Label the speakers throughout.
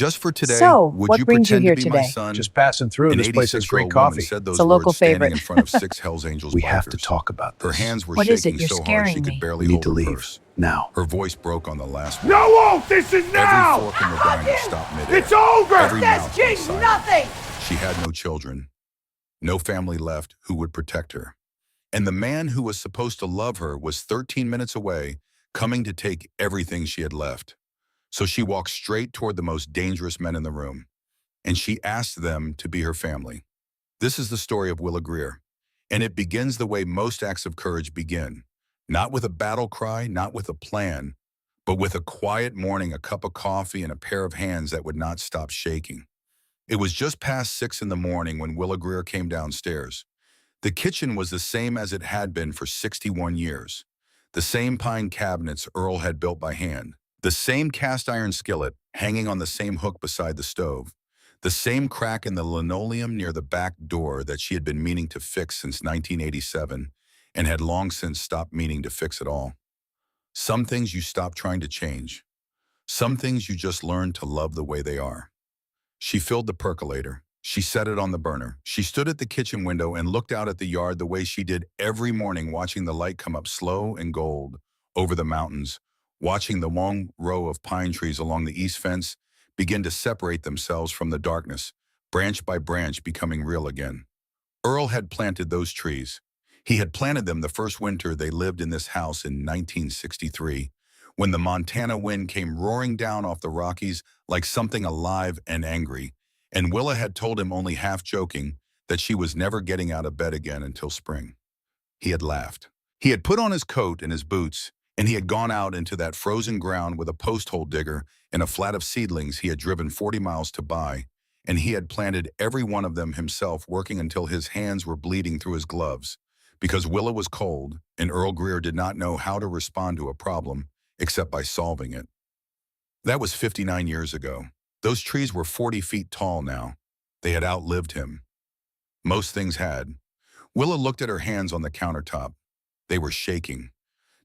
Speaker 1: Just for today,
Speaker 2: So,
Speaker 1: would
Speaker 2: what
Speaker 1: you
Speaker 2: brings you
Speaker 1: pretend to
Speaker 2: here
Speaker 1: be my
Speaker 2: today?
Speaker 1: son?
Speaker 3: Just passing through.
Speaker 1: An
Speaker 3: This place has great
Speaker 1: 86-year-old woman
Speaker 3: coffee.
Speaker 1: said
Speaker 2: It's
Speaker 1: those
Speaker 2: a local
Speaker 1: words standing
Speaker 2: favorite.
Speaker 1: in front of 6 Hells Angels
Speaker 3: We have to
Speaker 1: bikers.
Speaker 3: talk about
Speaker 1: Her
Speaker 3: this.
Speaker 1: hands were
Speaker 2: What is it?
Speaker 1: shaking
Speaker 2: You're
Speaker 1: so hard she
Speaker 2: scaring
Speaker 1: could
Speaker 2: me.
Speaker 1: barely
Speaker 3: We
Speaker 1: hold
Speaker 3: need to
Speaker 1: her
Speaker 3: leave.
Speaker 1: purse.
Speaker 3: Now.
Speaker 1: Her voice broke on the last
Speaker 4: No,
Speaker 1: word.
Speaker 4: Wolf, this is now!
Speaker 1: Every fork in the diner stopped midair.
Speaker 4: It's over!
Speaker 1: Every
Speaker 4: This
Speaker 1: mouth went
Speaker 4: means
Speaker 1: silent.
Speaker 4: nothing!
Speaker 1: She had no children, no family left who would protect her. And the man who was supposed to love her was 13 minutes away, coming to take everything she had left. So she walked straight toward the most dangerous men in the room, and she asked them to be her family. This is the story of Willa Greer, and it begins the way most acts of courage begin. Not with a battle cry, not with a plan, but with a quiet morning, a cup of coffee, and a pair of hands that would not stop shaking. It was just past 6 in the morning when Willa Greer came downstairs. The kitchen was the same as it had been for 61 years. The same pine cabinets Earl had built by hand. The same cast iron skillet hanging on the same hook beside the stove. The same crack in the linoleum near the back door that she had been meaning to fix since 1987 and had long since stopped meaning to fix at all. Some things you stop trying to change. Some things you just learn to love the way they are. She filled the percolator. She set it on the burner. She stood at the kitchen window and looked out at the yard the way she did every morning, watching the light come up slow and gold over the mountains, watching the long row of pine trees along the east fence begin to separate themselves from the darkness, branch by branch becoming real again. Earl had planted those trees. He had planted them the first winter they lived in this house in 1963, when the Montana wind came roaring down off the Rockies like something alive and angry, and Willa had told him, only half joking, that she was never getting out of bed again until spring. He had laughed. He had put on his coat and his boots, and he had gone out into that frozen ground with a post-hole digger and a flat of seedlings he had driven 40 miles to buy, and he had planted every one of them himself, working until his hands were bleeding through his gloves, because Willa was cold, and Earl Greer did not know how to respond to a problem except by solving it. That was 59 years ago. Those trees were 40 feet tall now. They had outlived him. Most things had. Willa looked at her hands on the countertop. They were shaking.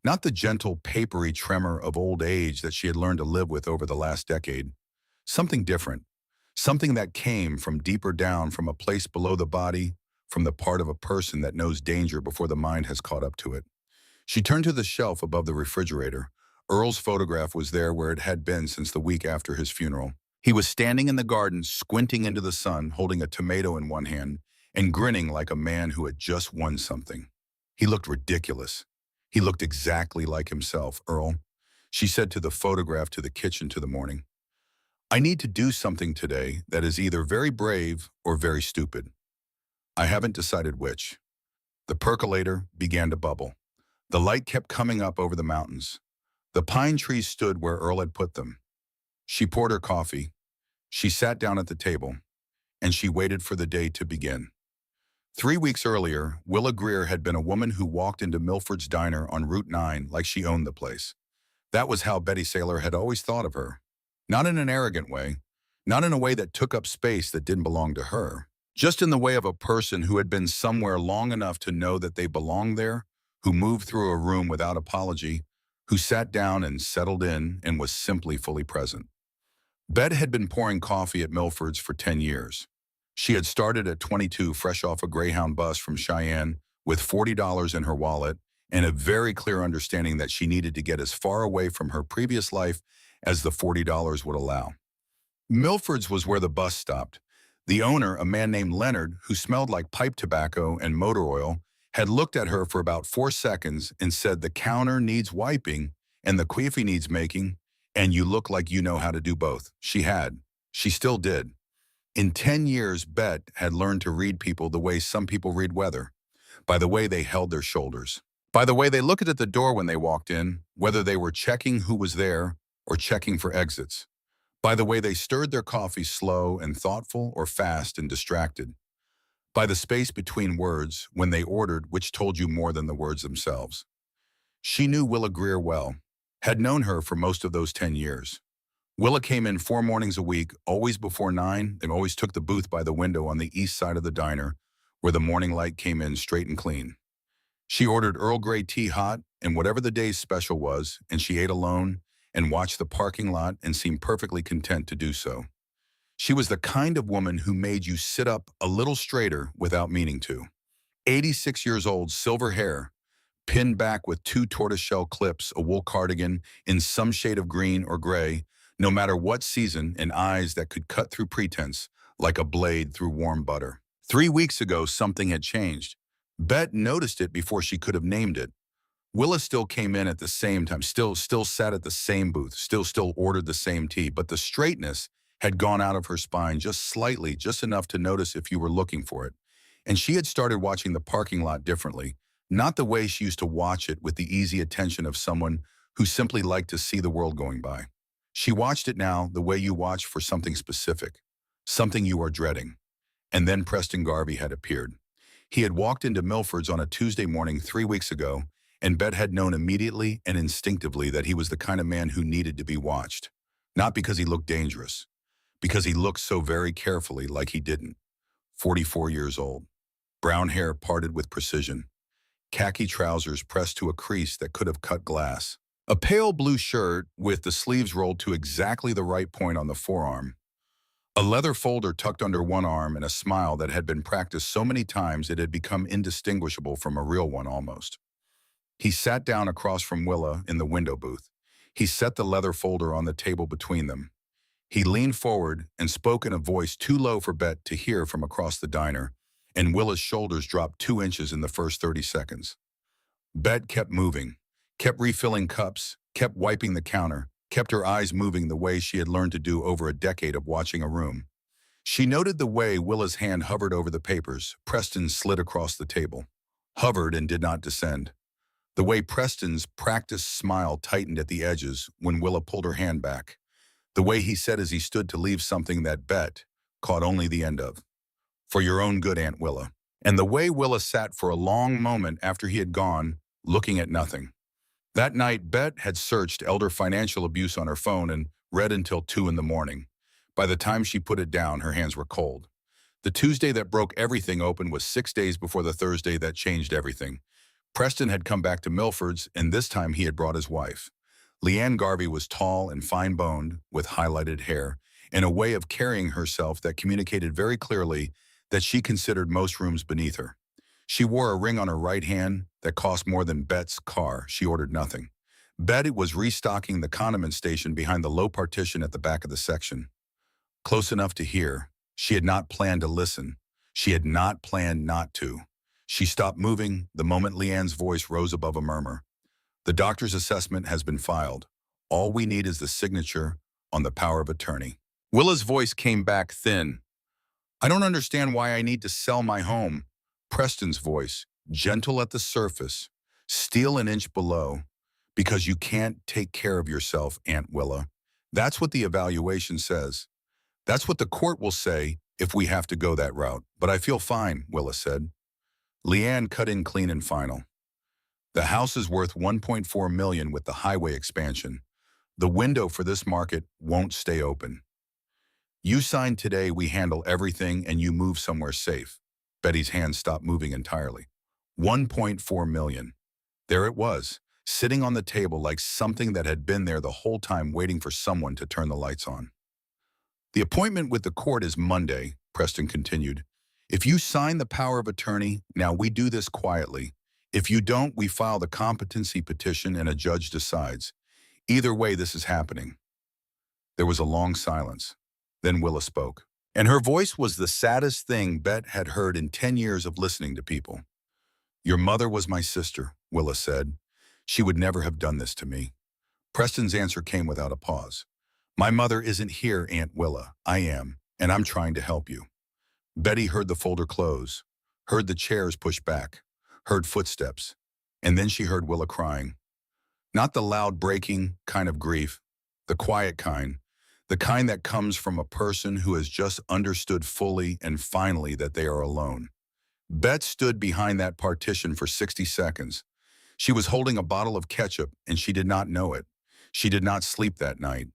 Speaker 1: Not the gentle, papery tremor of old age that she had learned to live with over the last decade. Something different. Something that came from deeper down, from a place below the body, from the part of a person that knows danger before the mind has caught up to it. She turned to the shelf above the refrigerator. Earl's photograph was there where it had been since the week after his funeral. He was standing in the garden, squinting into the sun, holding a tomato in one hand and grinning like a man who had just won something. He looked ridiculous. He looked exactly like himself. Earl, she said to the photograph to the kitchen to the morning, I need to do something today that is either very brave or very stupid. I haven't decided which. The percolator began to bubble. The light kept coming up over the mountains. The pine trees stood where Earl had put them. She poured her coffee. She sat down at the table, and she waited for the day to begin. 3 weeks earlier, Willa Greer had been a woman who walked into Milford's Diner on Route 9 like she owned the place. That was how Betty Saylor had always thought of her. Not in an arrogant way, not in a way that took up space that didn't belong to her, just in the way of a person who had been somewhere long enough to know that they belonged there, who moved through a room without apology, who sat down and settled in and was simply fully present. Bet had been pouring coffee at Milford's for 10 years. She had started at 22, fresh off a Greyhound bus from Cheyenne, with $40 in her wallet and a very clear understanding that she needed to get as far away from her previous life as the $40 would allow. Milford's was where the bus stopped. The owner, a man named Leonard, who smelled like pipe tobacco and motor oil, had looked at her for about 4 seconds and said, the counter needs wiping and the coffee needs making, and you look like you know how to do both. She had. She still did. In 10 years, Bet had learned to read people the way some people read weather, by the way they held their shoulders, by the way they looked at the door when they walked in, whether they were checking who was there or checking for exits, by the way they stirred their coffee slow and thoughtful or fast and distracted, by the space between words when they ordered, which told you more than the words themselves. She knew Willa Greer well, had known her for most of those 10 years. Willa came in 4 mornings a week, always before 9, and always took the booth by the window on the east side of the diner, where the morning light came in straight and clean. She ordered Earl Grey tea hot and whatever the day's special was, and she ate alone and watched the parking lot and seemed perfectly content to do so. She was the kind of woman who made you sit up a little straighter without meaning to. 86 years old, silver hair, pinned back with two tortoiseshell clips, a wool cardigan in some shade of green or gray, no matter what season, and eyes that could cut through pretense like a blade through warm butter. 3 weeks ago, something had changed. Bet noticed it before she could have named it. Willa still came in at the same time, still sat at the same booth, still ordered the same tea, but the straightness had gone out of her spine just slightly, just enough to notice if you were looking for it. And she had started watching the parking lot differently, not the way she used to watch it with the easy attention of someone who simply liked to see the world going by. She watched it now the way you watch for something specific, something you are dreading. And then Preston Garvey had appeared. He had walked into Milford's on a Tuesday morning 3 weeks ago, and Bet had known immediately and instinctively that he was the kind of man who needed to be watched. Not because he looked dangerous, because he looked so very carefully like he didn't. 44 years old. Brown hair parted with precision. Khaki trousers pressed to a crease that could have cut glass. A pale blue shirt with the sleeves rolled to exactly the right point on the forearm. A leather folder tucked under one arm and a smile that had been practiced so many times it had become indistinguishable from a real one almost. He sat down across from Willa in the window booth. He set the leather folder on the table between them. He leaned forward and spoke in a voice too low for Bet to hear from across the diner, and Willa's shoulders dropped 2 inches in the first 30 seconds. Bet kept moving, kept refilling cups, kept wiping the counter, kept her eyes moving the way she had learned to do over a decade of watching a room. She noted the way Willa's hand hovered over the papers. Preston slid across the table, hovered and did not descend. The way Preston's practiced smile tightened at the edges when Willa pulled her hand back. The way he said as he stood to leave something that Bet caught only the end of. For your own good, Aunt Willa. And the way Willa sat for a long moment after he had gone, looking at nothing. That night, Bet had searched elder financial abuse on her phone and read until 2 in the morning. By the time she put it down, her hands were cold. The Tuesday that broke everything open was 6 days before the Thursday that changed everything. Preston had come back to Milford's, and this time he had brought his wife. Leanne Garvey was tall and fine-boned, with highlighted hair, and a way of carrying herself that communicated very clearly that she considered most rooms beneath her. She wore a ring on her right hand that cost more than Bet's car. She ordered nothing. Bet was restocking the condiment station behind the low partition at the back of the section. Close enough to hear. She had not planned to listen. She had not planned not to. She stopped moving the moment Leanne's voice rose above a murmur. The doctor's assessment has been filed. All we need is the signature on the power of attorney. Willa's voice came back thin. I don't understand why I need to sell my home. Preston's voice, gentle at the surface, steel an inch below. Because you can't take care of yourself, Aunt Willa. That's what the evaluation says. That's what the court will say if we have to go that route. But I feel fine, Willa said. Leanne cut in clean and final. The house is worth $1.4 million with the highway expansion. The window for this market won't stay open. You sign today, we handle everything, and you move somewhere safe. Betty's hand stopped moving entirely. $1.4 million. There it was, sitting on the table like something that had been there the whole time waiting for someone to turn the lights on. The appointment with the court is Monday, Preston continued. If you sign the power of attorney, now we do this quietly. If you don't, we file the competency petition and a judge decides. Either way, this is happening. There was a long silence. Then Willa spoke. And her voice was the saddest thing Bet had heard in 10 years of listening to people. Your mother was my sister, Willa said. She would never have done this to me. Preston's answer came without a pause. My mother isn't here, Aunt Willa. I am, and I'm trying to help you. Betty heard the folder close, heard the chairs push back, heard footsteps, and then she heard Willa crying. Not the loud breaking kind of grief, the quiet kind, the kind that comes from a person who has just understood fully and finally that they are alone. Bet stood behind that partition for 60 seconds. She was holding a bottle of ketchup and she did not know it. She did not sleep that night.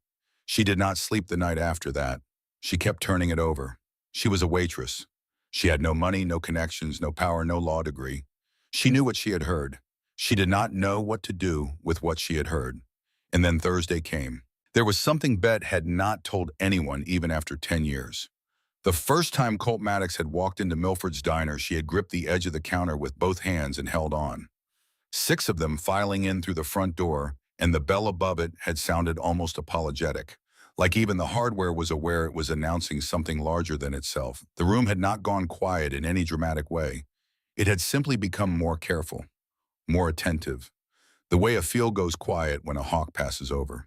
Speaker 1: She did not sleep the night after that. She kept turning it over. She was a waitress. She had no money, no connections, no power, no law degree. She knew what she had heard. She did not know what to do with what she had heard. And then Thursday came. There was something Bet had not told anyone even after 10 years. The first time Colt Maddox had walked into Milford's diner, she had gripped the edge of the counter with both hands and held on. 6 of them filing in through the front door, and the bell above it had sounded almost apologetic. Like even the hardware was aware it was announcing something larger than itself. The room had not gone quiet in any dramatic way. It had simply become more careful, more attentive, the way a field goes quiet when a hawk passes over.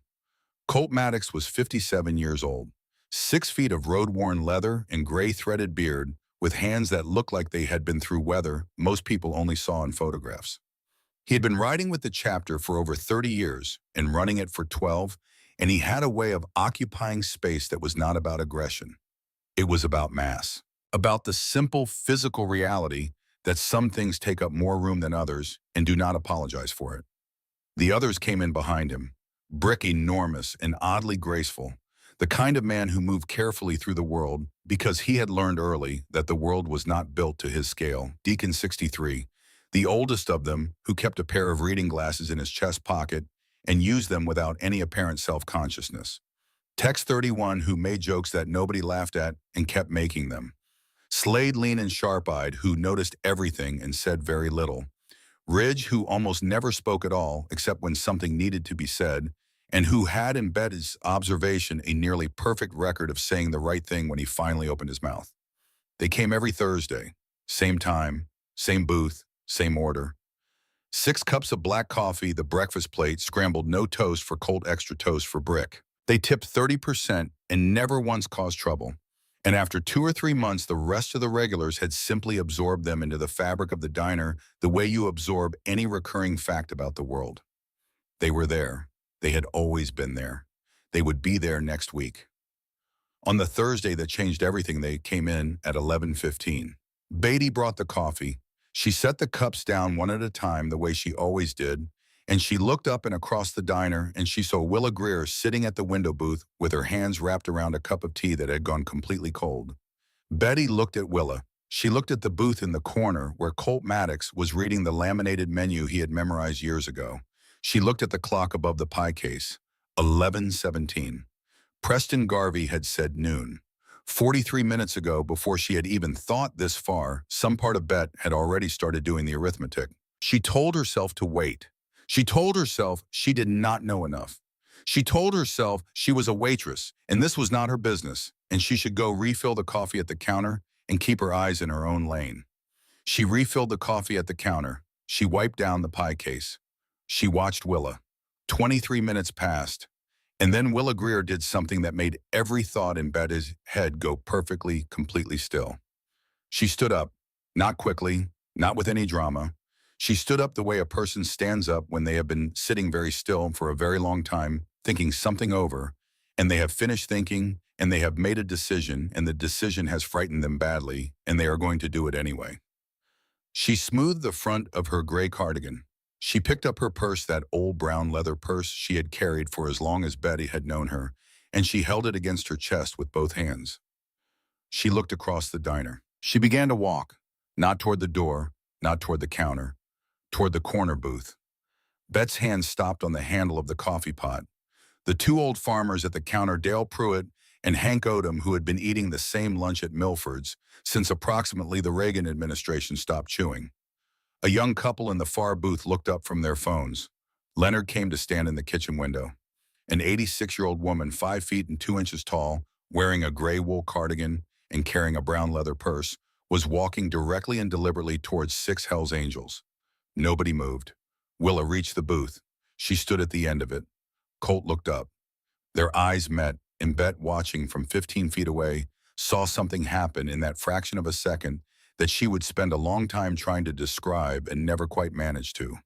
Speaker 1: Colt Maddox was 57 years old, 6 feet of road-worn leather and gray threaded beard, with hands that looked like they had been through weather most people only saw in photographs. He had been riding with the chapter for over 30 years and running it for 12, and he had a way of occupying space that was not about aggression. It was about mass, about the simple physical reality that some things take up more room than others and do not apologize for it. The others came in behind him, Brick enormous and oddly graceful, the kind of man who moved carefully through the world because he had learned early that the world was not built to his scale. Deacon 63, the oldest of them, who kept a pair of reading glasses in his chest pocket and used them without any apparent self-consciousness. Tex 31, who made jokes that nobody laughed at and kept making them. Slade, lean and sharp-eyed, who noticed everything and said very little. Ridge, who almost never spoke at all except when something needed to be said, and who had in Betty's observation a nearly perfect record of saying the right thing when he finally opened his mouth. They came every Thursday, same time, same booth, same order. 6 cups of black coffee, the breakfast plate, scrambled no toast for Colt, extra toast for Brick. They tipped 30% and never once caused trouble. And after 2 or 3 months, the rest of the regulars had simply absorbed them into the fabric of the diner the way you absorb any recurring fact about the world. They were there. They had always been there. They would be there next week. On the Thursday that changed everything, they came in at 11:15. Beatty brought the coffee. She set the cups down one at a time the way she always did, and she looked up and across the diner, and she saw Willa Greer sitting at the window booth with her hands wrapped around a cup of tea that had gone completely cold. Betty looked at Willa. She looked at the booth in the corner where Colt Maddox was reading the laminated menu he had memorized years ago. She looked at the clock above the pie case. 11:17. Preston Garvey had said noon. 43 minutes ago, before she had even thought this far, some part of Bet had already started doing the arithmetic. She told herself to wait. She told herself she did not know enough. She told herself she was a waitress, and this was not her business, and she should go refill the coffee at the counter and keep her eyes in her own lane. She refilled the coffee at the counter. She wiped down the pie case. She watched Willa. 23 minutes passed, and then Willa Greer did something that made every thought in Betty's head go perfectly, completely still. She stood up, not quickly, not with any drama. She stood up the way a person stands up when they have been sitting very still for a very long time, thinking something over, and they have finished thinking, and they have made a decision, and the decision has frightened them badly, and they are going to do it anyway. She smoothed the front of her gray cardigan. She picked up her purse, that old brown leather purse she had carried for as long as Betty had known her, and she held it against her chest with both hands. She looked across the diner. She began to walk, not toward the door, not toward the counter, toward the corner booth. Bet's hand stopped on the handle of the coffee pot. The 2 old farmers at the counter, Dale Pruitt and Hank Odom, who had been eating the same lunch at Milford's since approximately the Reagan administration stopped chewing. A young couple in the far booth looked up from their phones. Leonard came to stand in the kitchen window. An 86-year-old woman, 5 feet and 2 inches tall, wearing a gray wool cardigan and carrying a brown leather purse, was walking directly and deliberately towards 6 Hells Angels. Nobody moved. Willa reached the booth. She stood at the end of it. Colt looked up. Their eyes met, and Bet, watching from 15 feet away, saw something happen in that fraction of a second that she would spend a long time trying to describe and never quite manage to.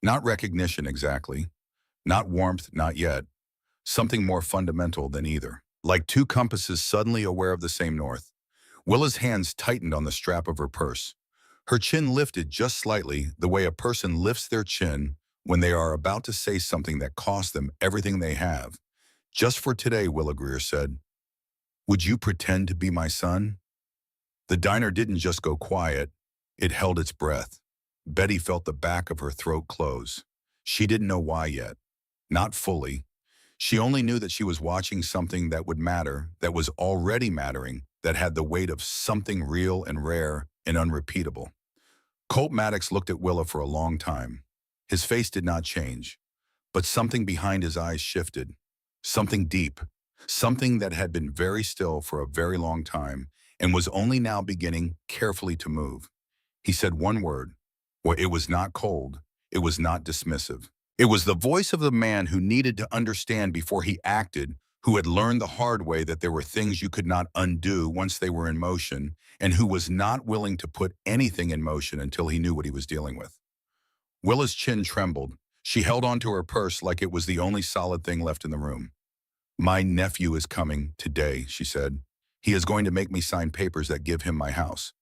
Speaker 1: Not recognition exactly. Not warmth, not yet. Something more fundamental than either. Like 2 compasses suddenly aware of the same north. Willa's hands tightened on the strap of her purse. Her chin lifted just slightly, the way a person lifts their chin when they are about to say something that costs them everything they have. Just for today, Willa Greer said, "Would you pretend to be my son?" The diner didn't just go quiet, it held its breath. Betty felt the back of her throat close. She didn't know why yet. Not fully. She only knew that she was watching something that would matter, that was already mattering, that had the weight of something real and rare and unrepeatable. Colt Maddox looked at Willa for a long time. His face did not change, but something behind his eyes shifted. Something deep, something that had been very still for a very long time and was only now beginning carefully to move. He said one word. Well, it was not cold. It was not dismissive. It was the voice of the man who needed to understand before he acted, who had learned the hard way that there were things you could not undo once they were in motion, and who was not willing to put anything in motion until he knew what he was dealing with. Willa's chin trembled. She held onto her purse like it was the only solid thing left in the room. My nephew is coming today, she said. He is going to make me sign papers that give him my house.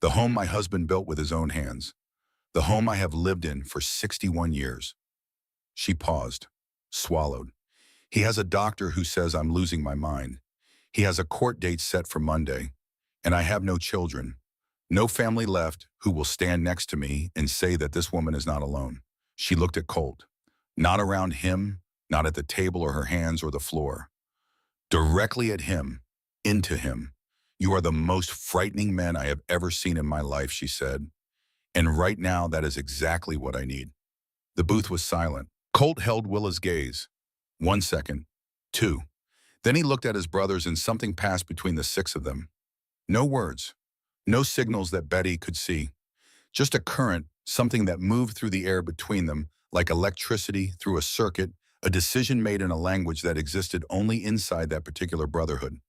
Speaker 1: The home my husband built with his own hands. The home I have lived in for 61 years. She paused, swallowed. He has a doctor who says I'm losing my mind. He has a court date set for Monday, and I have no children, no family left who will stand next to me and say that this woman is not alone. She looked at Colt, not around him, not at the table or her hands or the floor. Directly at him, into him. You are the most frightening man I have ever seen in my life, she said. And right now, that is exactly what I need. The booth was silent. Colt held Willa's gaze. 1 second. 2. Then he looked at his brothers and something passed between the 6 of them. No words. No signals that Betty could see. Just a current, something that moved through the air between them, like electricity through a circuit, a decision made in a language that existed only inside that particular brotherhood.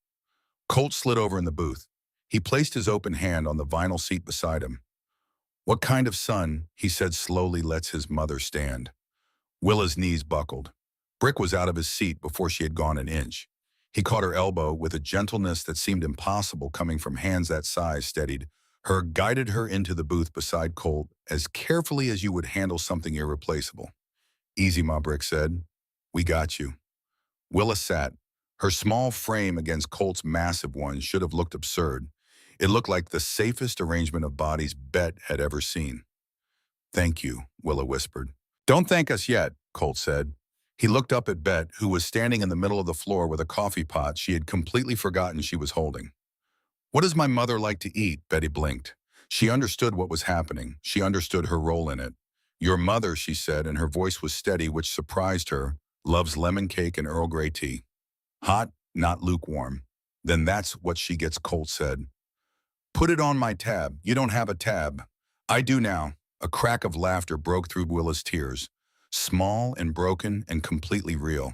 Speaker 1: Colt slid over in the booth. He placed his open hand on the vinyl seat beside him. What kind of son, he said slowly, lets his mother stand? Willa's knees buckled. Brick was out of his seat before she had gone an inch. He caught her elbow with a gentleness that seemed impossible coming from hands that size, steadied her, guided her into the booth beside Colt as carefully as you would handle something irreplaceable. Easy, Ma, Brick said. We got you. Willa sat. Her small frame against Colt's massive one should have looked absurd. It looked like the safest arrangement of bodies Bet had ever seen. Thank you, Willa whispered. Don't thank us yet, Colt said. He looked up at Bet, who was standing in the middle of the floor with a coffee pot she had completely forgotten she was holding. What does my mother like to eat? Betty blinked. She understood what was happening. She understood her role in it. Your mother, she said, and her voice was steady, which surprised her, loves lemon cake and Earl Grey tea. Hot, not lukewarm. Then that's what she gets, Colt said. Put it on my tab. You don't have a tab. I do now. A crack of laughter broke through Willa's tears. Small and broken and completely real.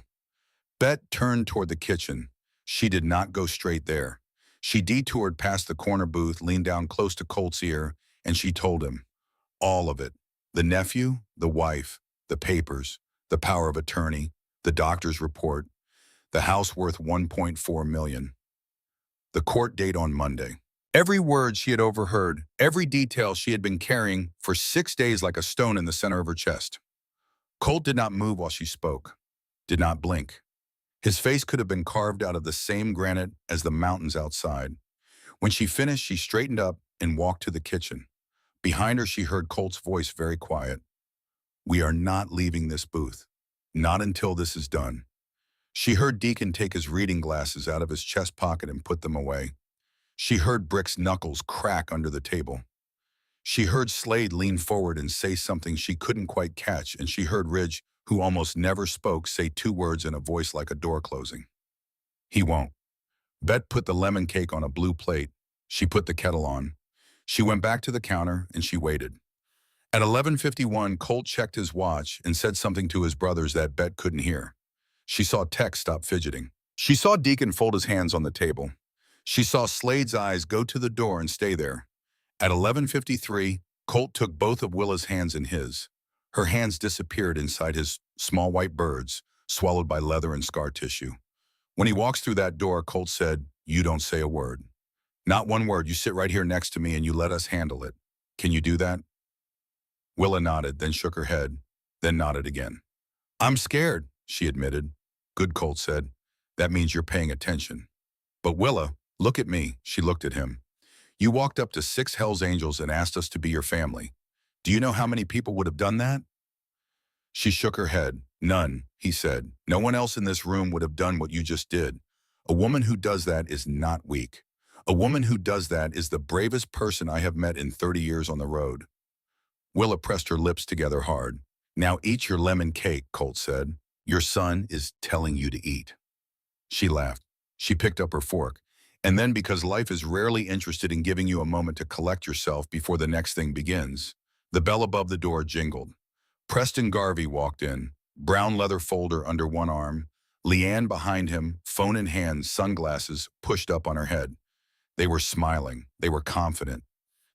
Speaker 1: Bet turned toward the kitchen. She did not go straight there. She detoured past the corner booth, leaned down close to Colt's ear, and she told him. All of it. The nephew, the wife, the papers, the power of attorney, the doctor's report, the house worth $1.4 million. The court date on Monday. Every word she had overheard, every detail she had been carrying for 6 days like a stone in the center of her chest. Colt did not move while she spoke, did not blink. His face could have been carved out of the same granite as the mountains outside. When she finished, she straightened up and walked to the kitchen. Behind her, she heard Colt's voice very quiet. We are not leaving this booth. Not until this is done. She heard Deacon take his reading glasses out of his chest pocket and put them away. She heard Brick's knuckles crack under the table. She heard Slade lean forward and say something she couldn't quite catch, and she heard Ridge, who almost never spoke, say 2 words in a voice like a door closing. He won't. Bet put the lemon cake on a blue plate. She put the kettle on. She went back to the counter, and she waited. At 11:51, Colt checked his watch and said something to his brothers that Bet couldn't hear. She saw Tex stop fidgeting. She saw Deacon fold his hands on the table. She saw Slade's eyes go to the door and stay there. At 11:53, Colt took both of Willa's hands in his. Her hands disappeared inside his small white birds, swallowed by leather and scar tissue. When he walks through that door, Colt said, You don't say a word. Not one word. You sit right here next to me and you let us handle it. Can you do that? Willa nodded, then shook her head, then nodded again. I'm scared, she admitted. Good, Colt said. That means you're paying attention. But Willa, look at me. She looked at him. You walked up to 6 Hell's Angels and asked us to be your family. Do you know how many people would have done that? She shook her head. None, he said. No one else in this room would have done what you just did. A woman who does that is not weak. A woman who does that is the bravest person I have met in 30 years on the road. Willa pressed her lips together hard. Now eat your lemon cake, Colt said. Your son is telling you to eat. She laughed. She picked up her fork. And then, because life is rarely interested in giving you a moment to collect yourself before the next thing begins, the bell above the door jingled. Preston Garvey walked in, brown leather folder under one arm, Leanne behind him, phone in hand, sunglasses pushed up on her head. They were smiling. They were confident.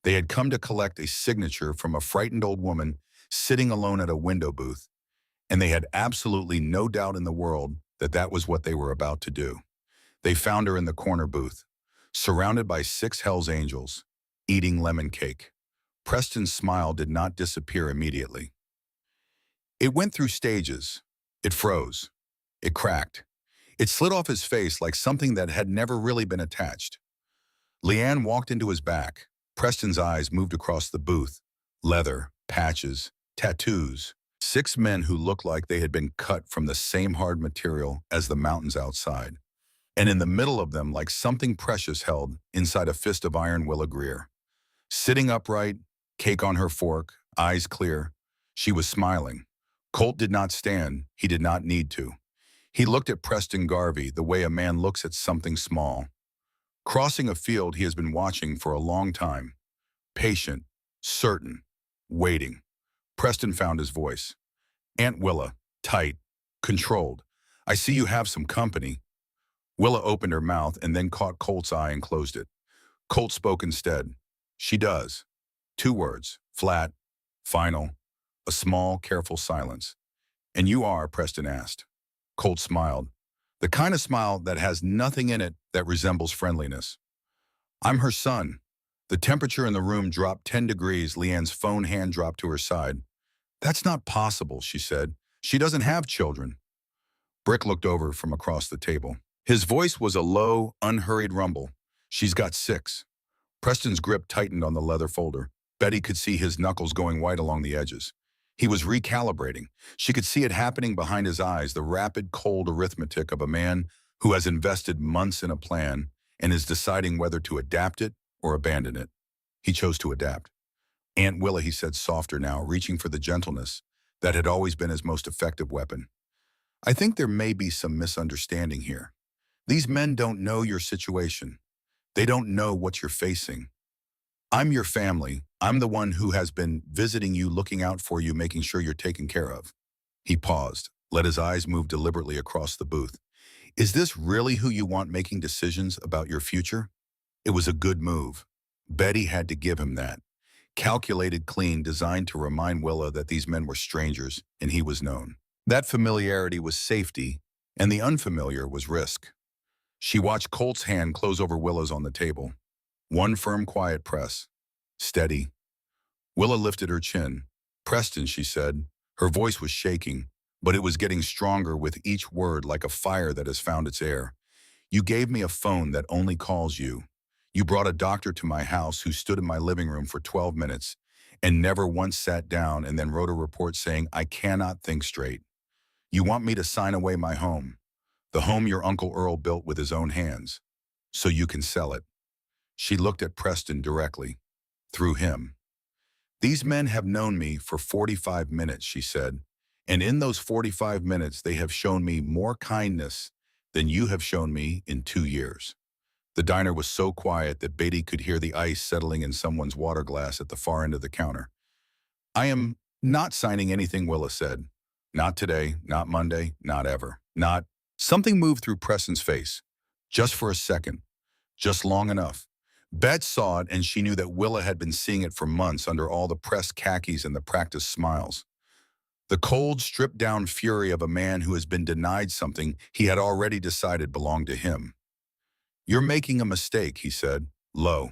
Speaker 1: They had come to collect a signature from a frightened old woman sitting alone at a window booth, and they had absolutely no doubt in the world that that was what they were about to do. They found her in the corner booth, surrounded by 6 Hell's Angels, eating lemon cake. Preston's smile did not disappear immediately. It went through stages. It froze. It cracked. It slid off his face like something that had never really been attached. Leanne walked into his back. Preston's eyes moved across the booth. Leather, patches, tattoos. 6 men who looked like they had been cut from the same hard material as the mountains outside. And in the middle of them, like something precious held inside a fist of iron, Willa Greer. Sitting upright, cake on her fork, eyes clear, she was smiling. Colt did not stand. He did not need to. He looked at Preston Garvey the way a man looks at something small. Crossing a field he has been watching for a long time. Patient, certain, waiting. Preston found his voice. Aunt Willa, tight, controlled. I see you have some company. Willa opened her mouth and then caught Colt's eye and closed it. Colt spoke instead. She does. 2 words, flat, final, a small, careful silence. And you are, Preston asked. Colt smiled. The kind of smile that has nothing in it that resembles friendliness. I'm her son. The temperature in the room dropped 10 degrees. Leanne's phone hand dropped to her side. That's not possible, she said. She doesn't have children. Brick looked over from across the table. His voice was a low, unhurried rumble. She's got 6. Preston's grip tightened on the leather folder. Betty could see his knuckles going white along the edges. He was recalibrating. She could see it happening behind his eyes, the rapid, cold arithmetic of a man who has invested months in a plan and is deciding whether to adapt it or abandon it. He chose to adapt. Aunt Willa, he said softer now, reaching for the gentleness that had always been his most effective weapon. I think there may be some misunderstanding here. These men don't know your situation. They don't know what you're facing. I'm your family. I'm the one who has been visiting you, looking out for you, making sure you're taken care of. He paused, let his eyes move deliberately across the booth. Is this really who you want making decisions about your future? It was a good move. Betty had to give him that. Calculated, clean, designed to remind Willa that these men were strangers and he was known. That familiarity was safety, and the unfamiliar was risk. She watched Colt's hand close over Willa's on the table. One firm, quiet press. Steady. Willa lifted her chin. Preston, she said. Her voice was shaking, but it was getting stronger with each word, like a fire that has found its air. You gave me a phone that only calls you. You brought a doctor to my house who stood in my living room for 12 minutes and never once sat down and then wrote a report saying, I cannot think straight. You want me to sign away my home, the home your Uncle Earl built with his own hands, so you can sell it. She looked at Preston directly, through him. These men have known me for 45 minutes, she said, and in those 45 minutes they have shown me more kindness than you have shown me in 2 years. The diner was so quiet that Beatty could hear the ice settling in someone's water glass at the far end of the counter. I am not signing anything, Willa said. Not today, not Monday, not ever, not. Something moved through Preston's face. Just for a second. Just long enough. Bet saw it, and she knew that Willa had been seeing it for months under all the pressed khakis and the practiced smiles. The cold, stripped-down fury of a man who has been denied something he had already decided belonged to him. You're making a mistake, he said, low,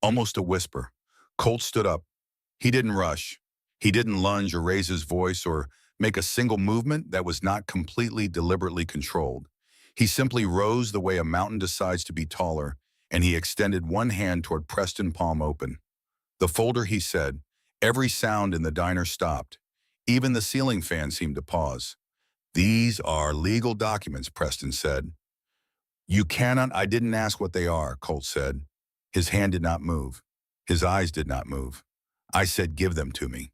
Speaker 1: almost a whisper. Colt stood up. He didn't rush. He didn't lunge or raise his voice or make a single movement that was not completely, deliberately controlled. He simply rose the way a mountain decides to be taller, and he extended one hand toward Preston, palm open. The folder, he said. Every sound in the diner stopped. Even the ceiling fan seemed to pause. "These are legal documents," Preston said. "You cannot—" "I didn't ask what they are," Colt said. His hand did not move. His eyes did not move. "I said give them to me."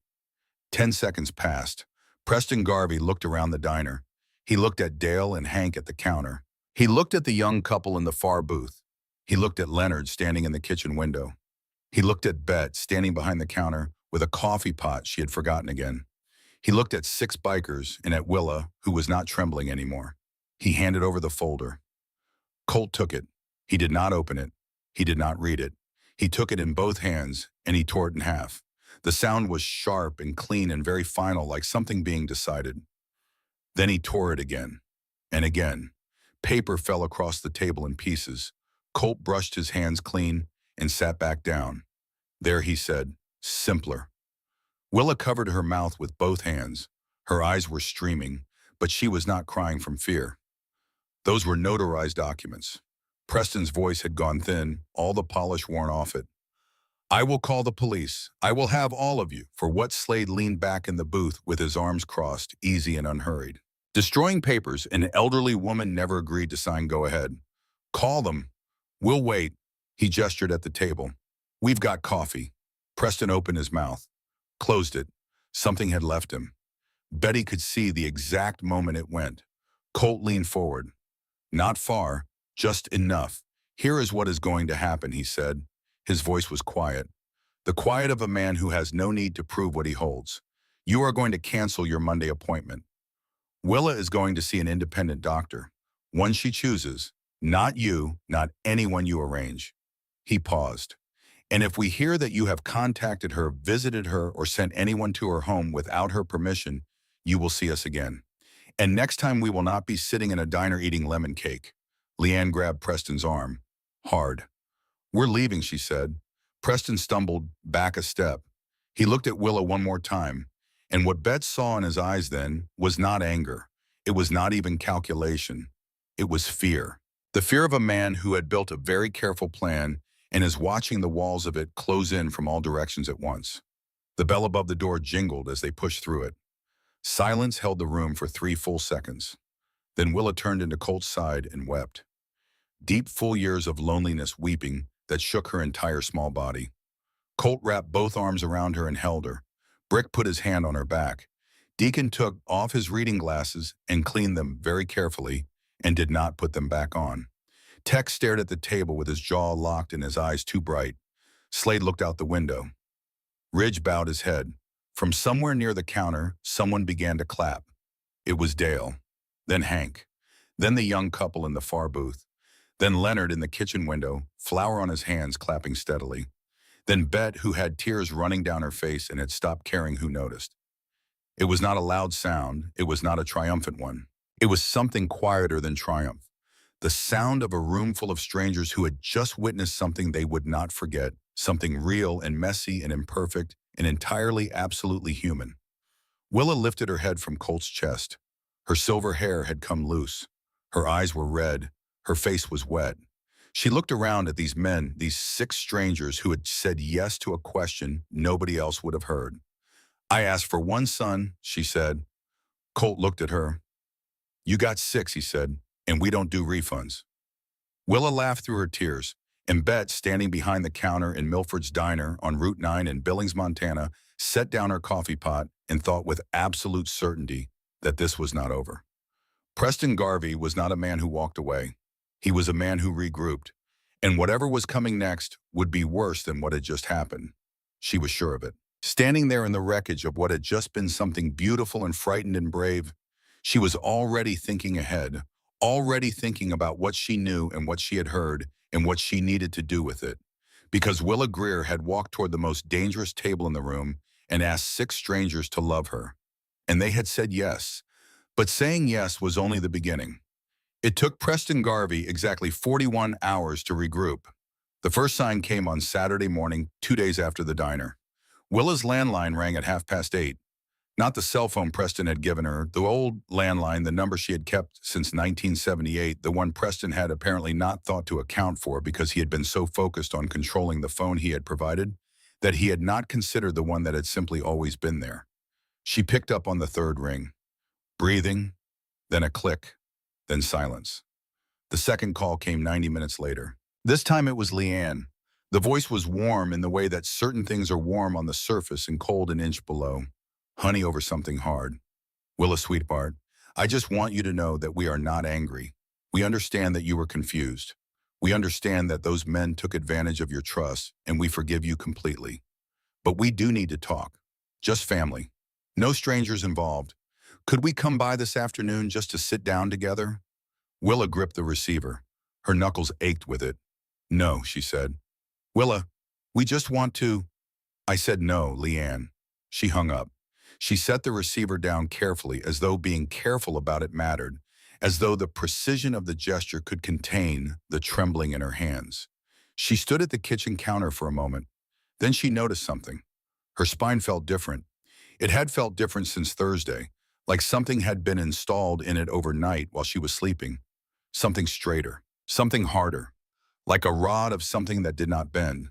Speaker 1: 10 seconds passed. Preston Garvey looked around the diner. He looked at Dale and Hank at the counter. He looked at the young couple in the far booth. He looked at Leonard standing in the kitchen window. He looked at Bet standing behind the counter with a coffee pot she had forgotten again. He looked at 6 bikers and at Willa, who was not trembling anymore. He handed over the folder. Colt took it. He did not open it. He did not read it. He took it in both hands and he tore it in half. The sound was sharp and clean and very final, like something being decided. Then he tore it again and again. Paper fell across the table in pieces. Colt brushed his hands clean and sat back down. There, he said, simpler. Willa covered her mouth with both hands. Her eyes were streaming, but she was not crying from fear. Those were notarized documents. Preston's voice had gone thin, all the polish worn off it. "I will call the police. I will have all of you." For what? Slade leaned back in the booth with his arms crossed, easy and unhurried. Destroying papers, an elderly woman never agreed to sign go ahead. "Call them. We'll wait." He gestured at the table. "We've got coffee." Preston opened his mouth, closed it. Something had left him. Betty could see the exact moment it went. Colt leaned forward. "Not far, just enough. Here is what is going to happen," he said. His voice was quiet. The quiet of a man who has no need to prove what he holds. "You are going to cancel your Monday appointment. Willa is going to see an independent doctor. One she chooses. Not you, not anyone you arrange." He paused. "And if we hear that you have contacted her, visited her, or sent anyone to her home without her permission, you will see us again. And next time we will not be sitting in a diner eating lemon cake." Leanne grabbed Preston's arm. Hard. "We're leaving," she said. Preston stumbled back a step. He looked at Willa one more time, and what Bet saw in his eyes then was not anger. It was not even calculation. It was fear. The fear of a man who had built a very careful plan and is watching the walls of it close in from all directions at once. The bell above the door jingled as they pushed through it. Silence held the room for 3 full seconds. Then Willa turned into Colt's side and wept. Deep, full years of loneliness weeping that shook her entire small body. Colt wrapped both arms around her and held her. Brick put his hand on her back. Deacon took off his reading glasses and cleaned them very carefully and did not put them back on. Tex stared at the table with his jaw locked and his eyes too bright. Slade looked out the window. Ridge bowed his head. From somewhere near the counter, someone began to clap. It was Dale. Then Hank. Then the young couple in the far booth. Then Leonard in the kitchen window, flour on his hands, clapping steadily. Then Bet, who had tears running down her face and had stopped caring who noticed. It was not a loud sound. It was not a triumphant one. It was something quieter than triumph. The sound of a room full of strangers who had just witnessed something they would not forget, something real and messy and imperfect and entirely, absolutely human. Willa lifted her head from Colt's chest. Her silver hair had come loose. Her eyes were red. Her face was wet. She looked around at these men, these 6 strangers who had said yes to a question nobody else would have heard. "I asked for 1 son," she said. Colt looked at her. "You got 6, he said, "and we don't do refunds." Willa laughed through her tears, and Bet, standing behind the counter in Milford's Diner on Route 9 in Billings, Montana, set down her coffee pot and thought with absolute certainty that this was not over. Preston Garvey was not a man who walked away. He was a man who regrouped, and whatever was coming next would be worse than what had just happened. She was sure of it. Standing there in the wreckage of what had just been something beautiful and frightened and brave, she was already thinking ahead, already thinking about what she knew and what she had heard and what she needed to do with it. Because Willa Greer had walked toward the most dangerous table in the room and asked 6 strangers to love her. And they had said yes. But saying yes was only the beginning. It took Preston Garvey exactly 41 hours to regroup. The first sign came on Saturday morning, 2 days after the diner. Willa's landline rang at 8:30. Not the cell phone Preston had given her, the old landline, the number she had kept since 1978, the one Preston had apparently not thought to account for because he had been so focused on controlling the phone he had provided that he had not considered the one that had simply always been there. She picked up on the 3rd ring. Breathing, Then a click, then silence. The second call came 90 minutes later. This time it was Leanne. The voice was warm in the way that certain things are warm on the surface and cold an inch below. Honey over something hard. Willa, sweetheart, I just want you to know that we are not angry. We understand that you were confused. We understand that those men took advantage of your trust, and we forgive you completely. But we do need to talk. Just family. No strangers involved. Could we come by this afternoon just to sit down together? Willa gripped the receiver. Her knuckles ached with it. No, she said. Willa, we just want to. I said no, Leanne. She hung up. She set the receiver down carefully, as though being careful about it mattered, as though the precision of the gesture could contain the trembling in her hands. She stood at the kitchen counter for a moment. Then she noticed something. Her spine felt different. It had felt different since Thursday, like something had been installed in it overnight while she was sleeping. Something straighter, something harder, like a rod of something that did not bend.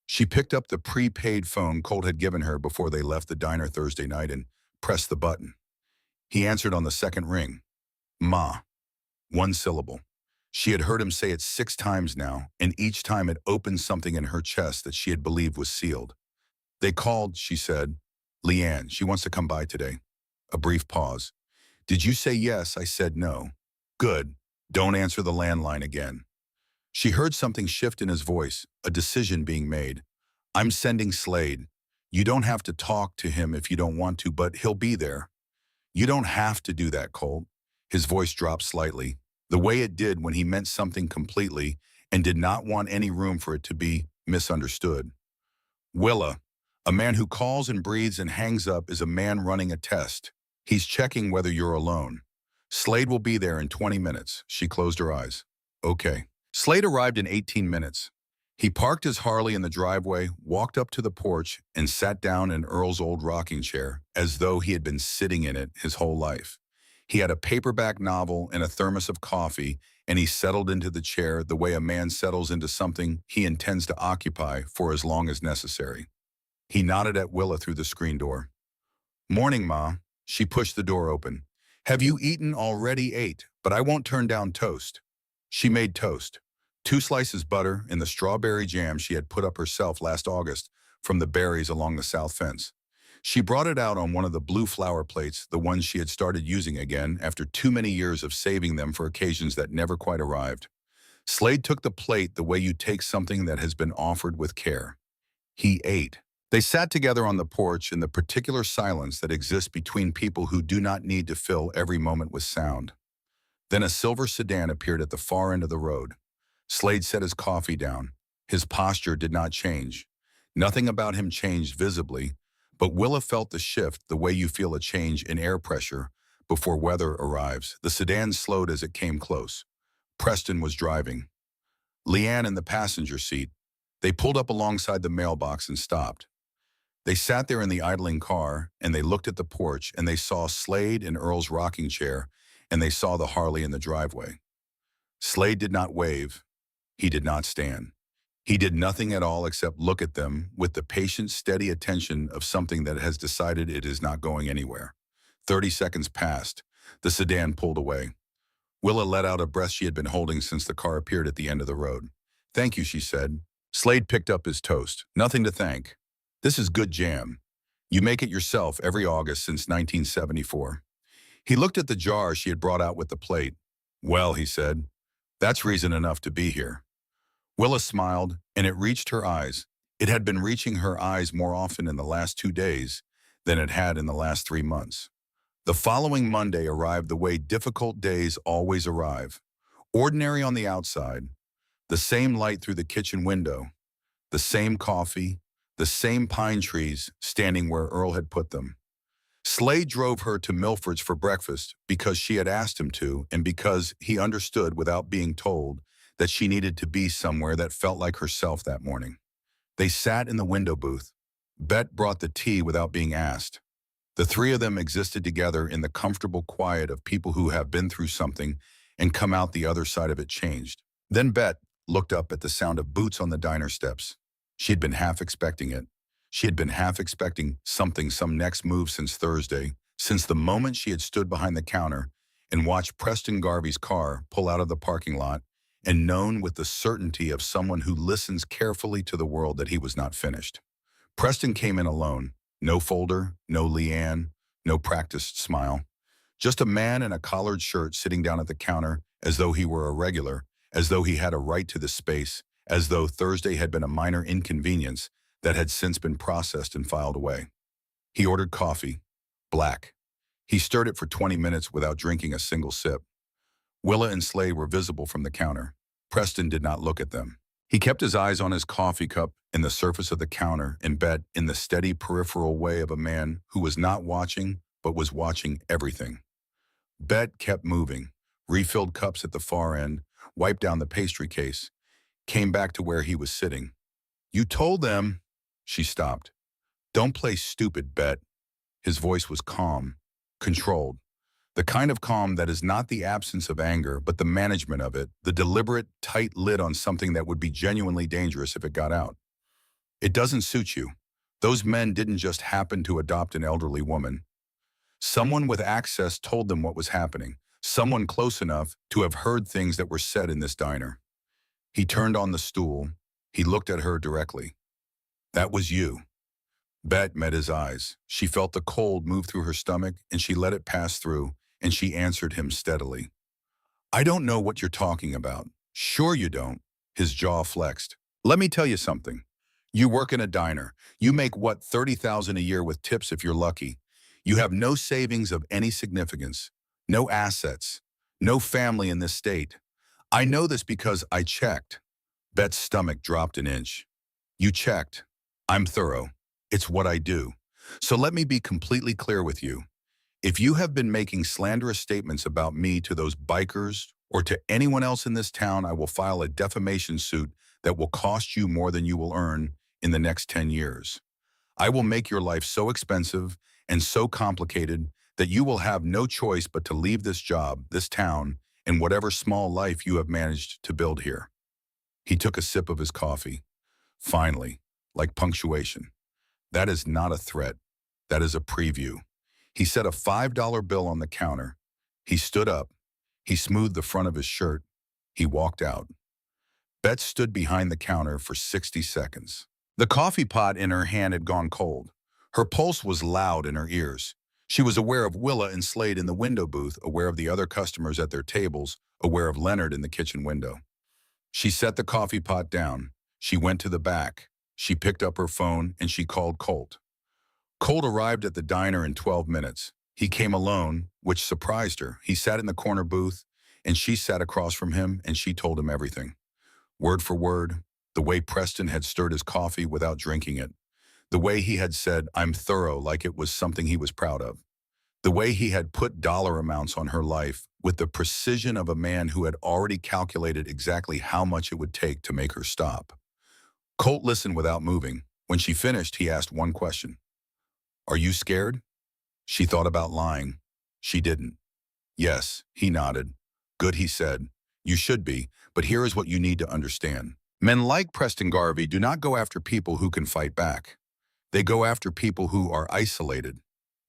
Speaker 1: She picked up the prepaid phone Colt had given her before they left the diner Thursday night and pressed the button. He answered on the second ring. Ma. One syllable. She had heard him say it 6 times now, and each time it opened something in her chest that she had believed was sealed. They called, she said. Leanne, she wants to come by today. A brief pause. Did you say yes? I said no. Good. Don't answer the landline again. She heard something shift in his voice, a decision being made. I'm sending Slade. You don't have to talk to him if you don't want to, but he'll be there. You don't have to do that, Colt. His voice dropped slightly, the way it did when he meant something completely and did not want any room for it to be misunderstood. Willa, a man who calls and breathes and hangs up is a man running a test. He's checking whether you're alone. Slade will be there in 20 minutes. She closed her eyes. Okay. Slade arrived in 18 minutes. He parked his Harley in the driveway, walked up to the porch, and sat down in Earl's old rocking chair, as though he had been sitting in it his whole life. He had a paperback novel and a thermos of coffee, and he settled into the chair the way a man settles into something he intends to occupy for as long as necessary. He nodded at Willa through the screen door. Morning, Ma. She pushed the door open. Have you eaten already? Ate, but I won't turn down toast. She made toast. 2 slices butter and the strawberry jam she had put up herself last August from the berries along the south fence. She brought it out on one of the blue flower plates, the ones she had started using again after too many years of saving them for occasions that never quite arrived. Slade took the plate the way you take something that has been offered with care. He ate. They sat together on the porch in the particular silence that exists between people who do not need to fill every moment with sound. Then a silver sedan appeared at the far end of the road. Slade set his coffee down. His posture did not change. Nothing about him changed visibly, but Willa felt the shift the way you feel a change in air pressure before weather arrives. The sedan slowed as it came close. Preston was driving. Leanne in the passenger seat. They pulled up alongside the mailbox and stopped. They sat there in the idling car, and they looked at the porch, and they saw Slade in Earl's rocking chair, and they saw the Harley in the driveway. Slade did not wave. He did not stand. He did nothing at all except look at them with the patient, steady attention of something that has decided it is not going anywhere. 30 seconds passed. The sedan pulled away. Willa let out a breath she had been holding since the car appeared at the end of the road. Thank you, she said. Slade picked up his toast. Nothing to thank. This is good jam. You make it yourself every August since 1974. He looked at the jar she had brought out with the plate. Well, he said, that's reason enough to be here. Willa smiled, and it reached her eyes. It had been reaching her eyes more often in the last 2 days than it had in the last 3 months. The following Monday arrived the way difficult days always arrive. Ordinary on the outside, the same light through the kitchen window, the same coffee, the same pine trees standing where Earl had put them. Slade drove her to Milford's for breakfast because she had asked him to and because he understood without being told that she needed to be somewhere that felt like herself that morning. They sat in the window booth. Bet brought the tea without being asked. The 3 of them existed together in the comfortable quiet of people who have been through something and come out the other side of it changed. Then Bet looked up at the sound of boots on the diner steps. She had been half expecting it. She had been half expecting some next move since Thursday, since the moment she had stood behind the counter and watched Preston Garvey's car pull out of the parking lot, and known with the certainty of someone who listens carefully to the world that he was not finished. Preston came in alone. No folder, no Leanne, no practiced smile. Just a man in a collared shirt sitting down at the counter as though he were a regular, as though he had a right to the space, as though Thursday had been a minor inconvenience that had since been processed and filed away. He ordered coffee, black. He stirred it for 20 minutes without drinking a single sip. Willa and Slade were visible from the counter. Preston did not look at them. He kept his eyes on his coffee cup and the surface of the counter and bet in the steady peripheral way of a man who was not watching but was watching everything. Bet kept moving, refilled cups at the far end, wiped down the pastry case, came back to where he was sitting. "You told them." She stopped. "Don't play stupid, Bet." His voice was calm, controlled. The kind of calm that is not the absence of anger, but the management of it, the deliberate, tight lid on something that would be genuinely dangerous if it got out. "It doesn't suit you. Those men didn't just happen to adopt an elderly woman. Someone with access told them what was happening, someone close enough to have heard things that were said in this diner." He turned on the stool. He looked at her directly. "That was you." Bet met his eyes. She felt the cold move through her stomach, and she let it pass through, and she answered him steadily. "I don't know what you're talking about." "Sure you don't." His jaw flexed. "Let me tell you something. You work in a diner. You make, what, $30,000 a year with tips if you're lucky. You have no savings of any significance, no assets, no family in this state. I know this because I checked." Bet's stomach dropped an inch. "You checked. I'm thorough. It's what I do. So let me be completely clear with you. If you have been making slanderous statements about me to those bikers or to anyone else in this town, I will file a defamation suit that will cost you more than you will earn in the next 10 years. I will make your life so expensive and so complicated that you will have no choice but to leave this job, this town, and whatever small life you have managed to build here." He took a sip of his coffee. Finally, like punctuation. "That is not a threat. That is a preview." He set a $5 bill on the counter. He stood up. He smoothed the front of his shirt. He walked out. Bet stood behind the counter for 60 seconds. The coffee pot in her hand had gone cold. Her pulse was loud in her ears. She was aware of Willa and Slade in the window booth, aware of the other customers at their tables, aware of Leonard in the kitchen window. She set the coffee pot down. She went to the back. She picked up her phone and she called Colt. Colt arrived at the diner in 12 minutes. He came alone, which surprised her. He sat in the corner booth, and she sat across from him, and she told him everything. Word for word, the way Preston had stirred his coffee without drinking it. The way he had said, "I'm thorough," like it was something he was proud of. The way he had put dollar amounts on her life with the precision of a man who had already calculated exactly how much it would take to make her stop. Colt listened without moving. When she finished, he asked one question. "Are you scared?" She thought about lying. She didn't. "Yes," he nodded. "Good," he said. "You should be, but here is what you need to understand. Men like Preston Garvey do not go after people who can fight back. They go after people who are isolated,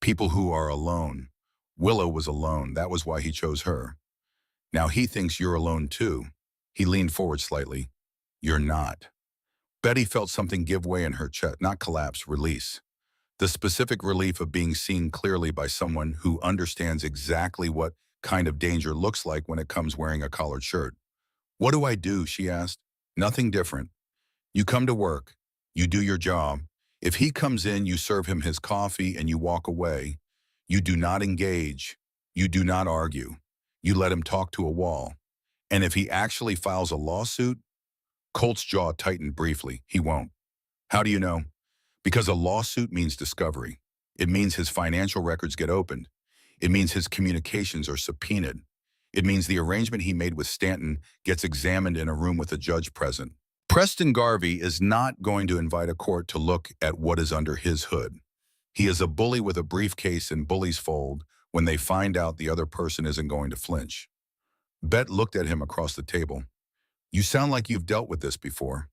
Speaker 1: people who are alone. Willow was alone. That was why he chose her. Now he thinks you're alone too." He leaned forward slightly. "You're not." Betty felt something give way in her chest, not collapse, release. The specific relief of being seen clearly by someone who understands exactly what kind of danger looks like when it comes wearing a collared shirt. "What do I do?" she asked. "Nothing different. You come to work. You do your job. If he comes in, you serve him his coffee and you walk away. You do not engage. You do not argue. You let him talk to a wall. And if he actually files a lawsuit," Colt's jaw tightened briefly. "He won't." "How do you know?" "Because a lawsuit means discovery. It means his financial records get opened. It means his communications are subpoenaed. It means the arrangement he made with Stanton gets examined in a room with a judge present. Preston Garvey is not going to invite a court to look at what is under his hood. He is a bully with a briefcase and bullies fold when they find out the other person isn't going to flinch." Bet looked at him across the table. "You sound like you've dealt with this before."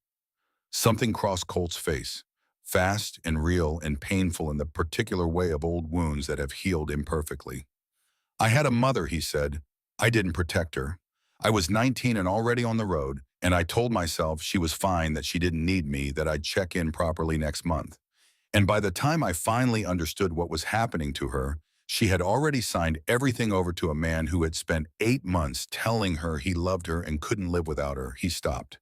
Speaker 1: Something crossed Colt's face, fast and real and painful in the particular way of old wounds that have healed imperfectly. I had a mother, he said. I didn't protect her. I was 19 and already on the road, and I told myself she was fine, that she didn't need me, that I'd check in properly next month. And by the time I finally understood what was happening to her, she had already signed everything over to a man who had spent 8 months telling her he loved her and couldn't live without her. He stopped.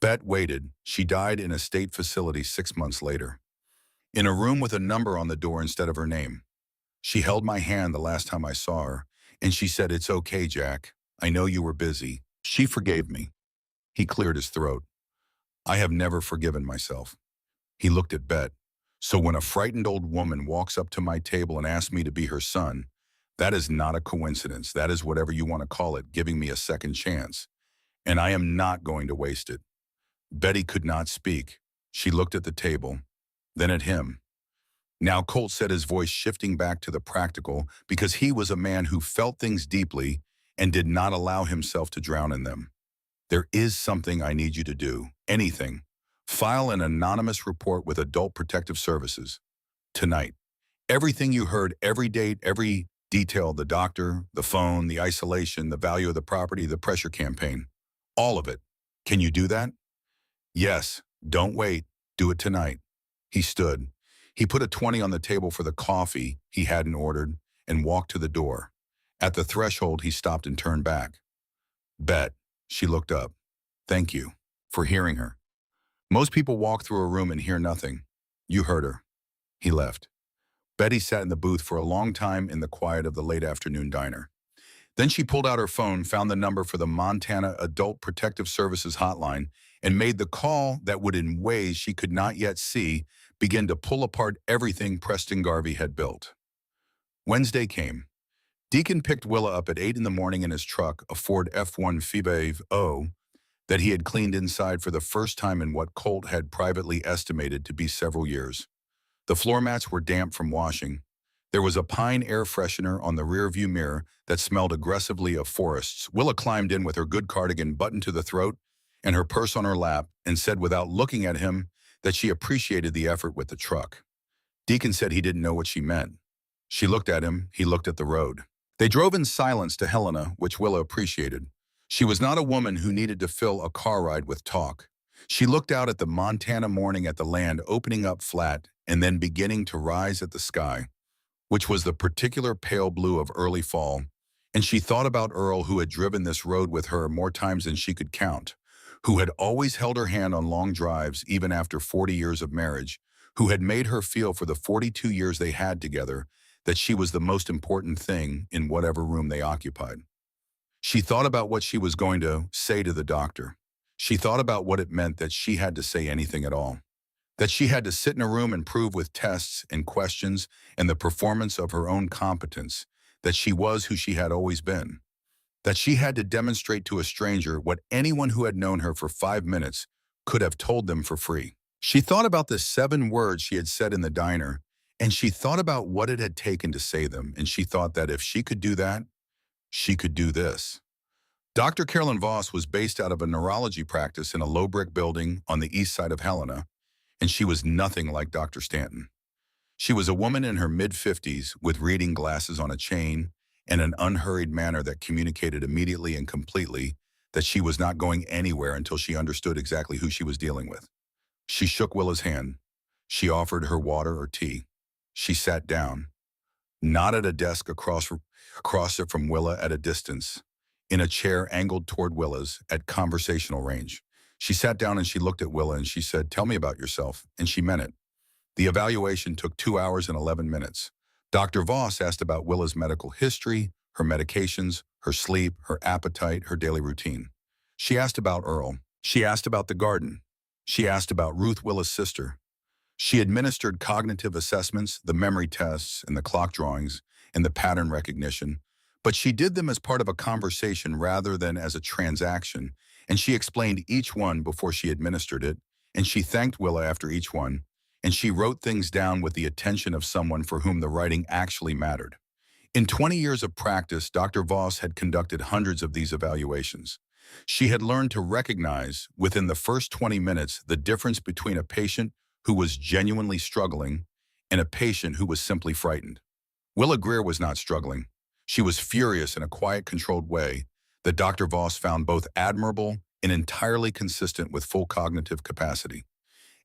Speaker 1: Bet waited. She died in a state facility 6 months later, in a room with a number on the door instead of her name. She held my hand the last time I saw her, and she said, "It's okay, Jack. I know you were busy." She forgave me. He cleared his throat. I have never forgiven myself. He looked at Bet. So when a frightened old woman walks up to my table and asks me to be her son, that is not a coincidence. That is, whatever you want to call it, giving me a second chance. And I am not going to waste it. Betty could not speak. She looked at the table, then at him. Now Colt said, his voice shifting back to the practical, because he was a man who felt things deeply and did not allow himself to drown in them. There is something I need you to do. Anything. File an anonymous report with Adult Protective Services. Tonight. Everything you heard, every date, every detail, the doctor, the phone, the isolation, the value of the property, the pressure campaign. All of it. Can you do that? Yes. Don't wait. Do it tonight. He stood. He put a 20 on the table for the coffee he hadn't ordered and walked to the door. At the threshold, he stopped and turned back. Bet. She looked up. Thank you for hearing her. Most people walk through a room and hear nothing. You heard her. He left. Betty sat in the booth for a long time in the quiet of the late afternoon diner. Then she pulled out her phone, found the number for the Montana Adult Protective Services hotline, and made the call that would, in ways she could not yet see, begin to pull apart everything Preston Garvey had built. Wednesday came. Deacon picked Willa up at 8 in the morning in his truck, a Ford F-150 that he had cleaned inside for the first time in what Colt had privately estimated to be several years. The floor mats were damp from washing. There was a pine air freshener on the rearview mirror that smelled aggressively of forests. Willa climbed in with her good cardigan buttoned to the throat and her purse on her lap and said without looking at him that she appreciated the effort with the truck. Deacon said he didn't know what she meant. She looked at him, he looked at the road. They drove in silence to Helena, which Willa appreciated. She was not a woman who needed to fill a car ride with talk. She looked out at the Montana morning, at the land opening up flat and then beginning to rise at the sky, which was the particular pale blue of early fall, and she thought about Earl, who had driven this road with her more times than she could count, who had always held her hand on long drives even after 40 years of marriage, who had made her feel for the 42 years they had together that she was the most important thing in whatever room they occupied. She thought about what she was going to say to the doctor. She thought about what it meant that she had to say anything at all, that she had to sit in a room and prove with tests and questions and the performance of her own competence that she was who she had always been, that she had to demonstrate to a stranger what anyone who had known her for 5 minutes could have told them for free. She thought about the 7 words she had said in the diner, and she thought about what it had taken to say them, and she thought that if she could do that, she could do this. Dr. Carolyn Voss was based out of a neurology practice in a low brick building on the east side of Helena, and she was nothing like Dr. Stanton. She was a woman in her mid-50s with reading glasses on a chain and an unhurried manner that communicated immediately and completely that she was not going anywhere until she understood exactly who she was dealing with. She shook Willa's hand. She offered her water or tea. She sat down, not at a desk across it from Willa, at a distance, in a chair angled toward Willa's at conversational range. She sat down and she looked at Willa and she said, "Tell me about yourself," and she meant it. The evaluation took 2 hours and 11 minutes. Dr. Voss asked about Willa's medical history, her medications, her sleep, her appetite, her daily routine. She asked about Earl. She asked about the garden. She asked about Ruth, Willa's sister. She administered cognitive assessments, the memory tests, and the clock drawings, and the pattern recognition, but she did them as part of a conversation rather than as a transaction, and she explained each one before she administered it, and she thanked Willa after each one, and she wrote things down with the attention of someone for whom the writing actually mattered. In 20 years of practice, Dr. Voss had conducted hundreds of these evaluations. She had learned to recognize, within the first 20 minutes, the difference between a patient who was genuinely struggling and a patient who was simply frightened. Willa Greer was not struggling. She was furious in a quiet, controlled way that Dr. Voss found both admirable and entirely consistent with full cognitive capacity.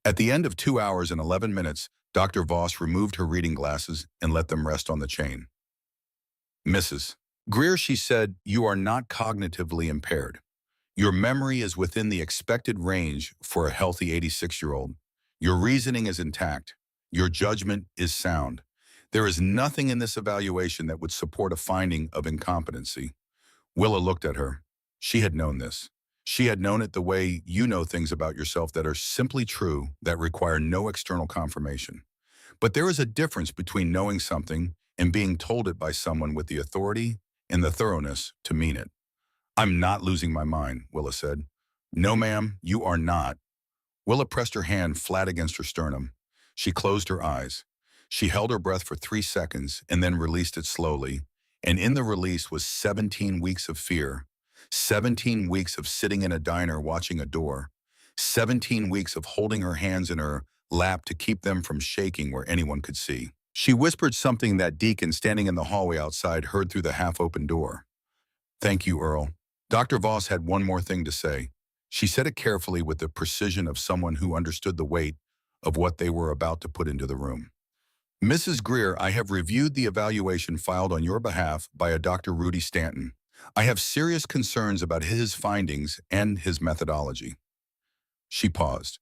Speaker 1: At the end of 2 hours and 11 minutes, Dr. Voss removed her reading glasses and let them rest on the chain. Mrs. Greer, she said, you are not cognitively impaired. Your memory is within the expected range for a healthy 86-year-old. Your reasoning is intact. Your judgment is sound. There is nothing in this evaluation that would support a finding of incompetency. Willa looked at her. She had known this. She had known it the way you know things about yourself that are simply true, that require no external confirmation. But there is a difference between knowing something and being told it by someone with the authority and the thoroughness to mean it. I'm not losing my mind, Willa said. No, ma'am, you are not. Willa pressed her hand flat against her sternum. She closed her eyes. She held her breath for 3 seconds and then released it slowly. And in the release was 17 weeks of fear, 17 weeks of sitting in a diner watching a door, 17 weeks of holding her hands in her lap to keep them from shaking where anyone could see. She whispered something that Deacon, standing in the hallway outside, heard through the half-open door. Thank you, Earl. Dr. Voss had one more thing to say. She said it carefully with the precision of someone who understood the weight of what they were about to put into the room. Mrs. Greer, I have reviewed the evaluation filed on your behalf by a Dr. Rudy Stanton. I have serious concerns about his findings and his methodology. She paused.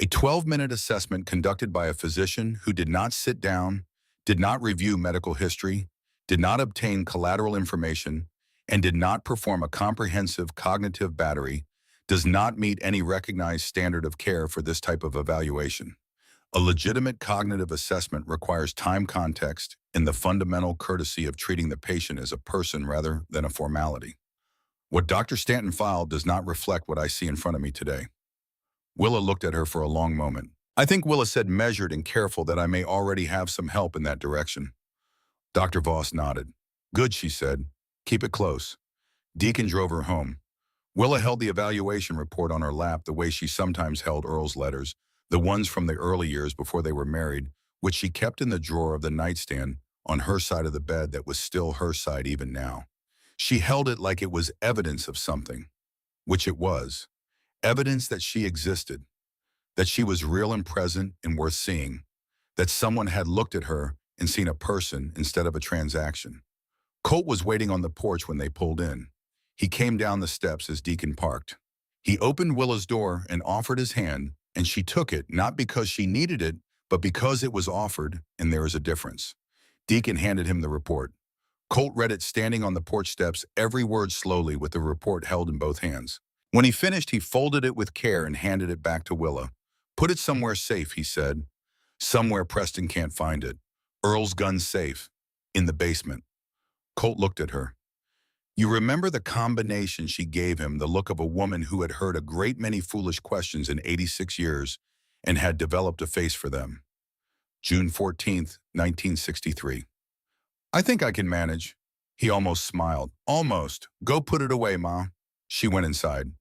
Speaker 1: A 12-minute assessment conducted by a physician who did not sit down, did not review medical history, did not obtain collateral information, and did not perform a comprehensive cognitive battery does not meet any recognized standard of care for this type of evaluation. A legitimate cognitive assessment requires time, context, and the fundamental courtesy of treating the patient as a person rather than a formality. What Dr. Stanton filed does not reflect what I see in front of me today. Willa looked at her for a long moment. I think Willa said measured and careful that I may already have some help in that direction. Dr. Voss nodded. Good, she said. Keep it close. Deacon drove her home. Willa held the evaluation report on her lap the way she sometimes held Earl's letters, the ones from the early years before they were married, which she kept in the drawer of the nightstand on her side of the bed that was still her side even now. She held it like it was evidence of something, which it was. Evidence that she existed, that she was real and present and worth seeing, that someone had looked at her and seen a person instead of a transaction. Colt was waiting on the porch when they pulled in. He came down the steps as Deacon parked. He opened Willa's door and offered his hand, and she took it, not because she needed it, but because it was offered, and there is a difference. Deacon handed him the report. Colt read it standing on the porch steps, every word slowly with the report held in both hands. When he finished, he folded it with care and handed it back to Willa. Put it somewhere safe, he said. Somewhere Preston can't find it. Earl's gun's safe. In the basement. Colt looked at her. You remember the combination she gave him, the look of a woman who had heard a great many foolish questions in 86 years and had developed a face for them. June 14th, 1963. I think I can manage. He almost smiled. Almost. Go put it away, Ma. She went inside.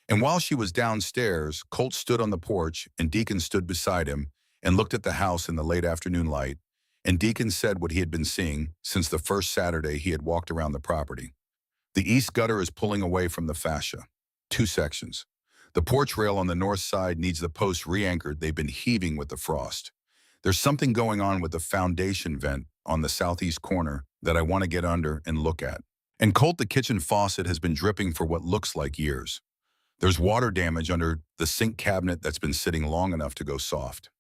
Speaker 1: And while she was downstairs, Colt stood on the porch and Deacon stood beside him and looked at the house in the late afternoon light, and Deacon said what he had been seeing since the first Saturday he had walked around the property. The east gutter is pulling away from the fascia. 2 sections. The porch rail on the north side needs the posts re-anchored. They've been heaving with the frost. There's something going on with the foundation vent on the southeast corner that I want to get under and look at. And Colt, the kitchen faucet has been dripping for what looks like years. There's water damage under the sink cabinet that's been sitting long enough to go soft.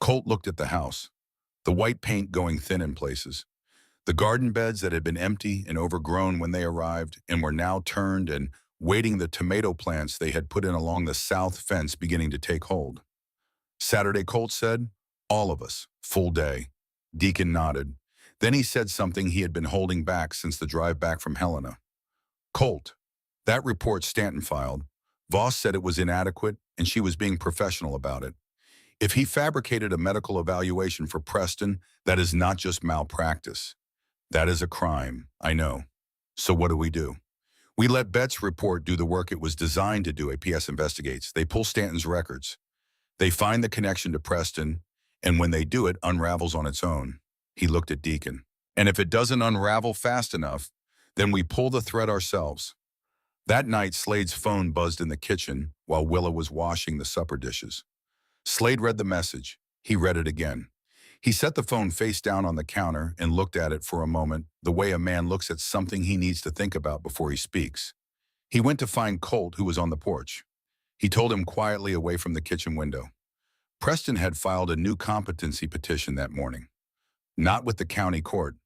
Speaker 1: Colt looked at the house. The white paint going thin in places. The garden beds that had been empty and overgrown when they arrived and were now turned and waiting, the tomato plants they had put in along the south fence beginning to take hold. Saturday, Colt said. All of us. Full day. Deacon nodded. Then he said something he had been holding back since the drive back from Helena. Colt, that report Stanton filed, Voss said it was inadequate and she was being professional about it. If he fabricated a medical evaluation for Preston, that is not just malpractice. That is a crime, I know. So what do? We let Betts' report do the work it was designed to do. APS investigates. They pull Stanton's records. They find the connection to Preston, and when they do, it unravels on its own. He looked at Deacon. And if it doesn't unravel fast enough, then we pull the thread ourselves. That night, Slade's phone buzzed in the kitchen while Willa was washing the supper dishes. Slade read the message. He read it again. He set the phone face down on the counter and looked at it for a moment, the way a man looks at something he needs to think about before he speaks. He went to find Colt, who was on the porch. He told him quietly away from the kitchen window. Preston had filed a new competency petition that morning. Not with the county court,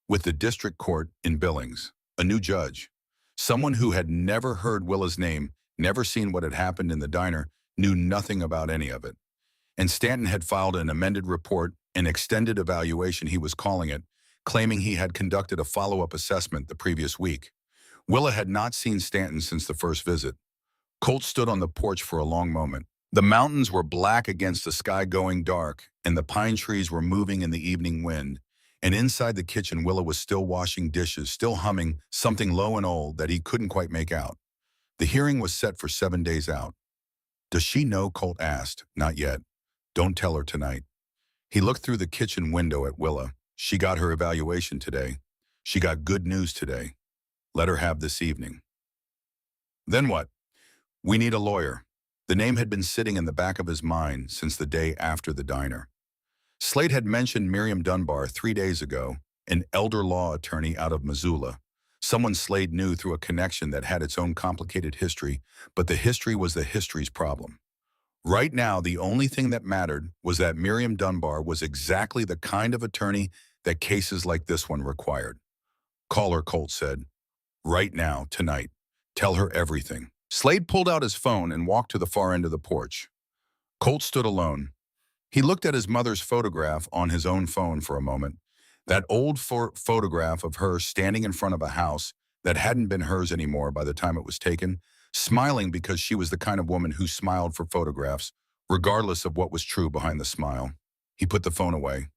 Speaker 1: with the district court in Billings, a new judge. Someone who had never heard Willa's name, never seen what had happened in the diner, knew nothing about any of it. And Stanton had filed an amended report, an extended evaluation he was calling it, claiming he had conducted a follow-up assessment the previous week. Willa had not seen Stanton since the first visit. Colt stood on the porch for a long moment. The mountains were black against the sky going dark, and the pine trees were moving in the evening wind. And inside the kitchen, Willa was still washing dishes, still humming something low and old that he couldn't quite make out. The hearing was set for 7 days out. Does she know? Colt asked. Not yet. Don't tell her tonight. He looked through the kitchen window at Willa. She got her evaluation today. She got good news today. Let her have this evening. Then what? We need a lawyer. The name had been sitting in the back of his mind since the day after the diner. Slade had mentioned Miriam Dunbar 3 days ago, an elder law attorney out of Missoula. Someone Slade knew through a connection that had its own complicated history, but the history was the history's problem. Right now, the only thing that mattered was that Miriam Dunbar was exactly the kind of attorney that cases like this one required. Call her, Colt said. Right now, tonight. Tell her everything. Slade pulled out his phone and walked to the far end of the porch. Colt stood alone. He looked at his mother's photograph on his own phone for a moment, that old photograph of her standing in front of a house that hadn't been hers anymore by the time it was taken, smiling because she was the kind of woman who smiled for photographs, regardless of what was true behind the smile. He put the phone away.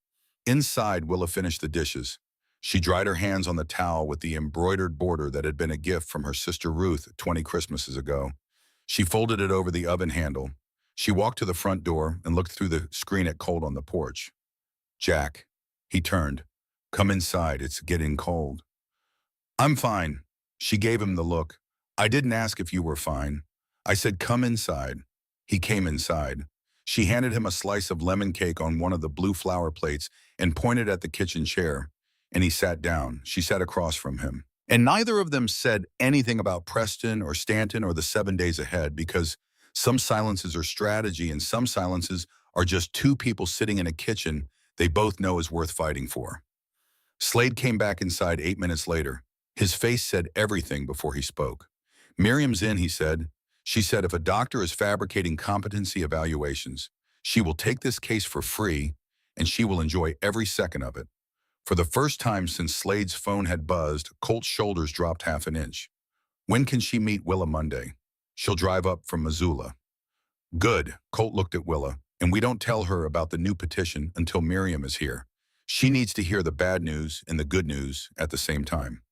Speaker 1: Inside, Willa finished the dishes. She dried her hands on the towel with the embroidered border that had been a gift from her sister Ruth 20 Christmases ago. She folded it over the oven handle. She walked to the front door and looked through the screen at Colt on the porch. Jack. He turned. Come inside, it's getting cold. I'm fine. She gave him the look. I didn't ask if you were fine. I said come inside. He came inside. She handed him a slice of lemon cake on one of the blue flower plates and pointed at the kitchen chair. And he sat down. She sat across from him. And neither of them said anything about Preston or Stanton or the 7 days ahead, because some silences are strategy and some silences are just two people sitting in a kitchen they both know is worth fighting for. Slade came back inside 8 minutes later. His face said everything before he spoke. Miriam's in, he said. She said if a doctor is fabricating competency evaluations, she will take this case for free and she will enjoy every second of it. For the first time since Slade's phone had buzzed, Colt's shoulders dropped half an inch. When can she meet Willa Monday? She'll drive up from Missoula. Good, Colt looked at Willa, and we don't tell her about the new petition until Miriam is here. She needs to hear the bad news and the good news at the same time.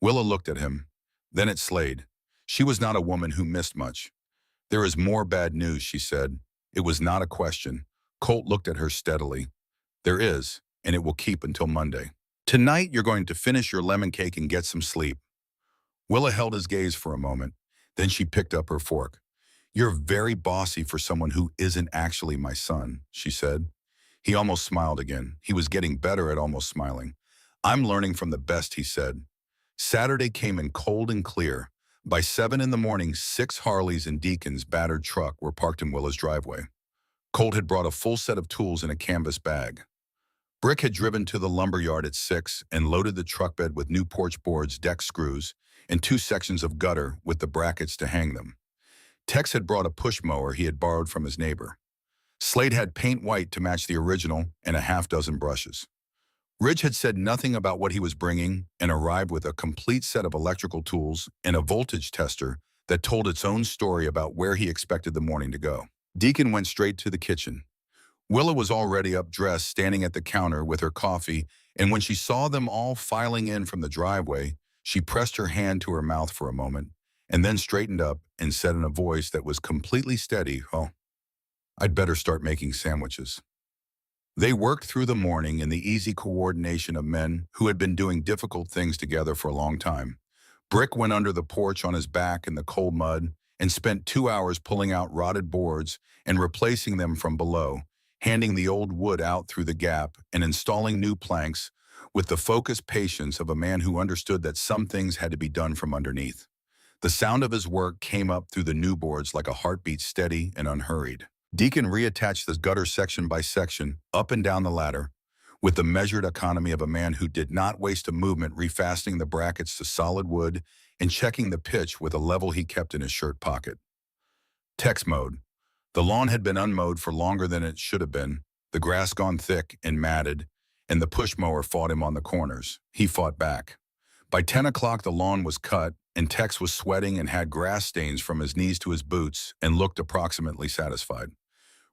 Speaker 1: Willa looked at him, then at Slade. She was not a woman who missed much. There is more bad news, she said. It was not a question. Colt looked at her steadily. There is, and it will keep until Monday. Tonight, you're going to finish your lemon cake and get some sleep. Willa held his gaze for a moment. Then she picked up her fork. You're very bossy for someone who isn't actually my son, she said. He almost smiled again. He was getting better at almost smiling. I'm learning from the best, he said. Saturday came in cold and clear. By 7 in the morning, 6 Harleys and Deacon's battered truck were parked in Willa's driveway. Colt had brought a full set of tools in a canvas bag. Brick had driven to the lumberyard at 6 and loaded the truck bed with new porch boards, deck screws, and 2 sections of gutter with the brackets to hang them. Tex had brought a push mower he had borrowed from his neighbor. Slade had paint white to match the original and a half-dozen brushes. Ridge had said nothing about what he was bringing and arrived with a complete set of electrical tools and a voltage tester that told its own story about where he expected the morning to go. Deacon went straight to the kitchen. Willa was already up dressed, standing at the counter with her coffee, and when she saw them all filing in from the driveway, she pressed her hand to her mouth for a moment, and then straightened up and said in a voice that was completely steady, "Oh, I'd better start making sandwiches." They worked through the morning in the easy coordination of men who had been doing difficult things together for a long time. Brick went under the porch on his back in the cold mud and spent 2 hours pulling out rotted boards and replacing them from below, handing the old wood out through the gap and installing new planks with the focused patience of a man who understood that some things had to be done from underneath. The sound of his work came up through the new boards like a heartbeat, steady and unhurried. Deacon reattached the gutter section by section, up and down the ladder, with the measured economy of a man who did not waste a movement refastening the brackets to solid wood and checking the pitch with a level he kept in his shirt pocket. Text mode. The lawn had been unmowed for longer than it should have been, the grass gone thick and matted, and the push mower fought him on the corners. He fought back. By 10 o'clock, the lawn was cut, and Tex was sweating and had grass stains from his knees to his boots and looked approximately satisfied.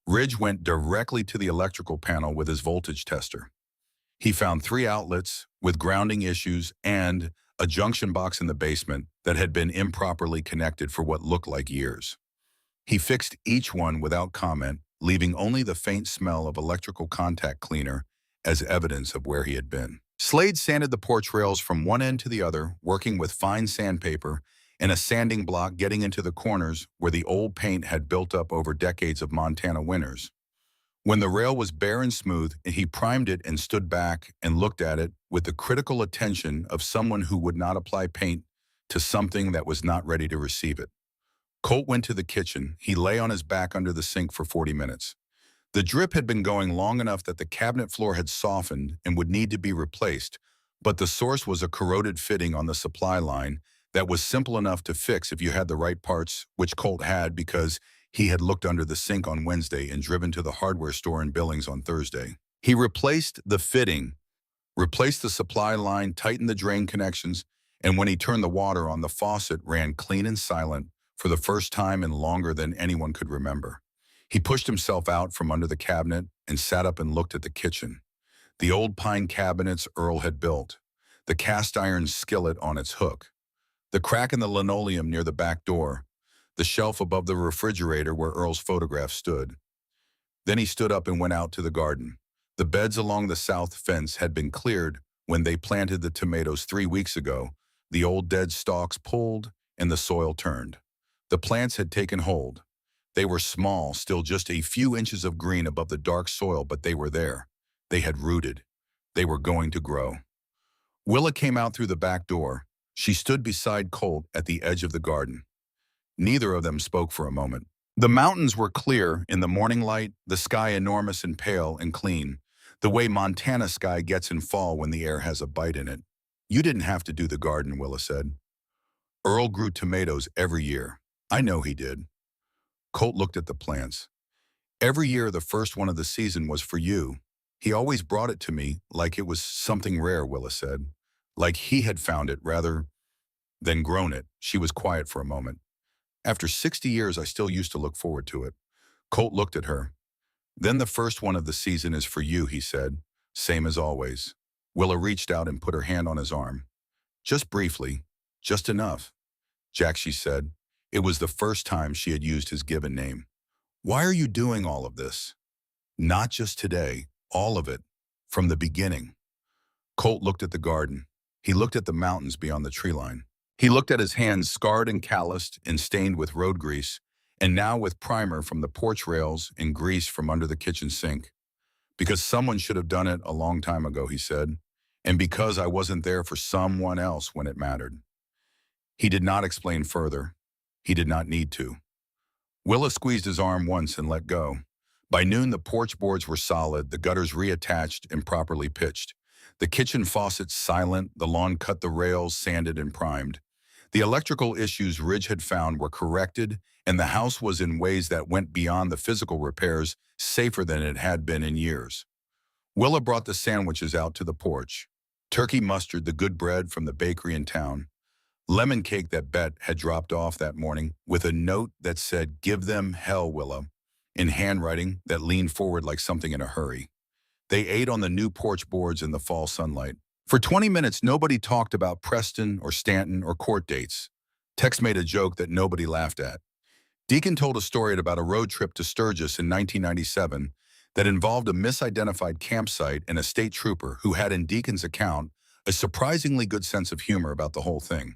Speaker 1: Ridge went directly to the electrical panel with his voltage tester. He found 3 outlets with grounding issues and a junction box in the basement that had been improperly connected for what looked like years. He fixed each one without comment, leaving only the faint smell of electrical contact cleaner as evidence of where he had been. Slade sanded the porch rails from one end to the other, working with fine sandpaper and a sanding block getting into the corners where the old paint had built up over decades of Montana winters. When the rail was bare and smooth, he primed it and stood back and looked at it with the critical attention of someone who would not apply paint to something that was not ready to receive it. Colt went to the kitchen. He lay on his back under the sink for 40 minutes. The drip had been going long enough that the cabinet floor had softened and would need to be replaced, but the source was a corroded fitting on the supply line that was simple enough to fix if you had the right parts, which Colt had because he had looked under the sink on Wednesday and driven to the hardware store in Billings on Thursday. He replaced the fitting, replaced the supply line, tightened the drain connections, and when he turned the water on, the faucet ran clean and silent for the first time in longer than anyone could remember. He pushed himself out from under the cabinet and sat up and looked at the kitchen. The old pine cabinets Earl had built, the cast iron skillet on its hook, the crack in the linoleum near the back door, the shelf above the refrigerator where Earl's photograph stood. Then he stood up and went out to the garden. The beds along the south fence had been cleared when they planted the tomatoes 3 weeks ago, the old dead stalks pulled and the soil turned. The plants had taken hold. They were small, still just a few inches of green above the dark soil, but they were there. They had rooted. They were going to grow. Willa came out through the back door. She stood beside Colt at the edge of the garden. Neither of them spoke for a moment. The mountains were clear in the morning light, the sky enormous and pale and clean, the way Montana sky gets in fall when the air has a bite in it. You didn't have to do the garden, Willa said. Earl grew tomatoes every year. I know he did. Colt looked at the plants. Every year the first one of the season was for you. He always brought it to me like it was something rare, Willa said. Like he had found it rather than grown it. She was quiet for a moment. After 60 years, I still used to look forward to it. Colt looked at her. Then the first one of the season is for you, he said. Same as always. Willa reached out and put her hand on his arm. Just briefly. Just enough. Jack, she said. It was the first time she had used his given name. Why are you doing all of this? Not just today, all of it, from the beginning. Colt looked at the garden. He looked at the mountains beyond the tree line. He looked at his hands scarred and calloused and stained with road grease, and now with primer from the porch rails and grease from under the kitchen sink. Because someone should have done it a long time ago, he said, and because I wasn't there for someone else when it mattered. He did not explain further. He did not need to. Willa squeezed his arm once and let go. By noon, the porch boards were solid, the gutters reattached and properly pitched. The kitchen faucets silent, the lawn cut, the rails sanded and primed. The electrical issues Ridge had found were corrected, and the house was in ways that went beyond the physical repairs, safer than it had been in years. Willa brought the sandwiches out to the porch. Turkey mustard, the good bread from the bakery in town. Lemon cake that Bet had dropped off that morning with a note that said, "Give them hell, Willa," in handwriting that leaned forward like something in a hurry. They ate on the new porch boards in the fall sunlight. For 20 minutes, nobody talked about Preston or Stanton or court dates. Tex made a joke that nobody laughed at. Deacon told a story about a road trip to Sturgis in 1997 that involved a misidentified campsite and a state trooper who had in Deacon's account a surprisingly good sense of humor about the whole thing.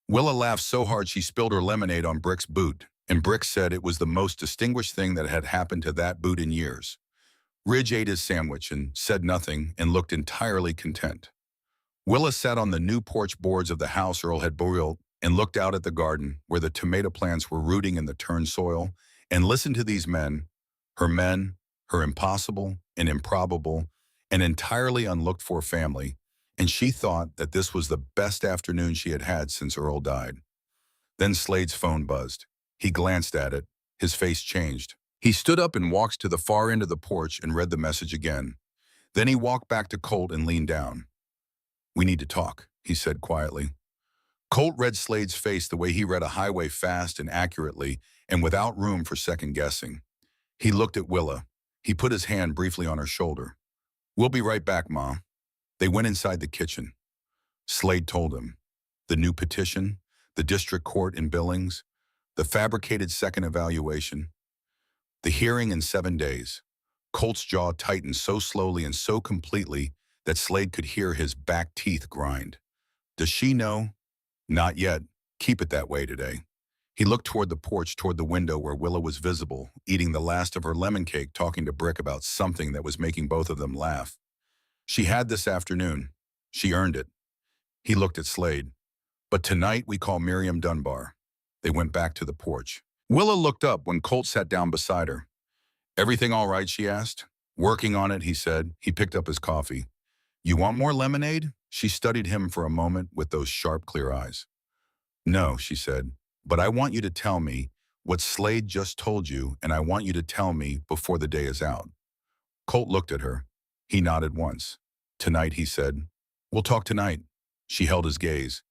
Speaker 1: Willa laughed so hard she spilled her lemonade on Brick's boot, and Brick said it was the most distinguished thing that had happened to that boot in years. Ridge ate his sandwich and said nothing and looked entirely content. Willa sat on the new porch boards of the house Earl had built and looked out at the garden where the tomato plants were rooting in the turned soil and listened to these men, her impossible and improbable and entirely unlooked-for family, and she thought that this was the best afternoon she had had since Earl died. Then Slade's phone buzzed. He glanced at it. His face changed. He stood up and walked to the far end of the porch and read the message again. Then he walked back to Colt and leaned down. "We need to talk," he said quietly. Colt read Slade's face the way he read a highway fast and accurately and without room for second guessing. He looked at Willa. He put his hand briefly on her shoulder. "We'll be right back, Ma." They went inside the kitchen. Slade told him. The new petition, the district court in Billings, the fabricated second evaluation, the hearing in 7 days. Colt's jaw tightened so slowly and so completely that Slade could hear his back teeth grind. "Does she know?" "Not yet. Keep it that way today." He looked toward the porch, toward the window where Willa was visible, eating the last of her lemon cake, talking to Brick about something that was making both of them laugh. "She had this afternoon. She earned it." He looked at Slade. "But tonight we call Miriam Dunbar." They went back to the porch. Willa looked up when Colt sat down beside her. "Everything all right?" she asked. "Working on it," he said. He picked up his coffee. "You want more lemonade?" She studied him for a moment with those sharp, clear eyes. "No," she said, "but I want you to tell me what Slade just told you, and I want you to tell me before the day is out." Colt looked at her. He nodded once. "Tonight," he said. "We'll talk tonight." She held his gaze.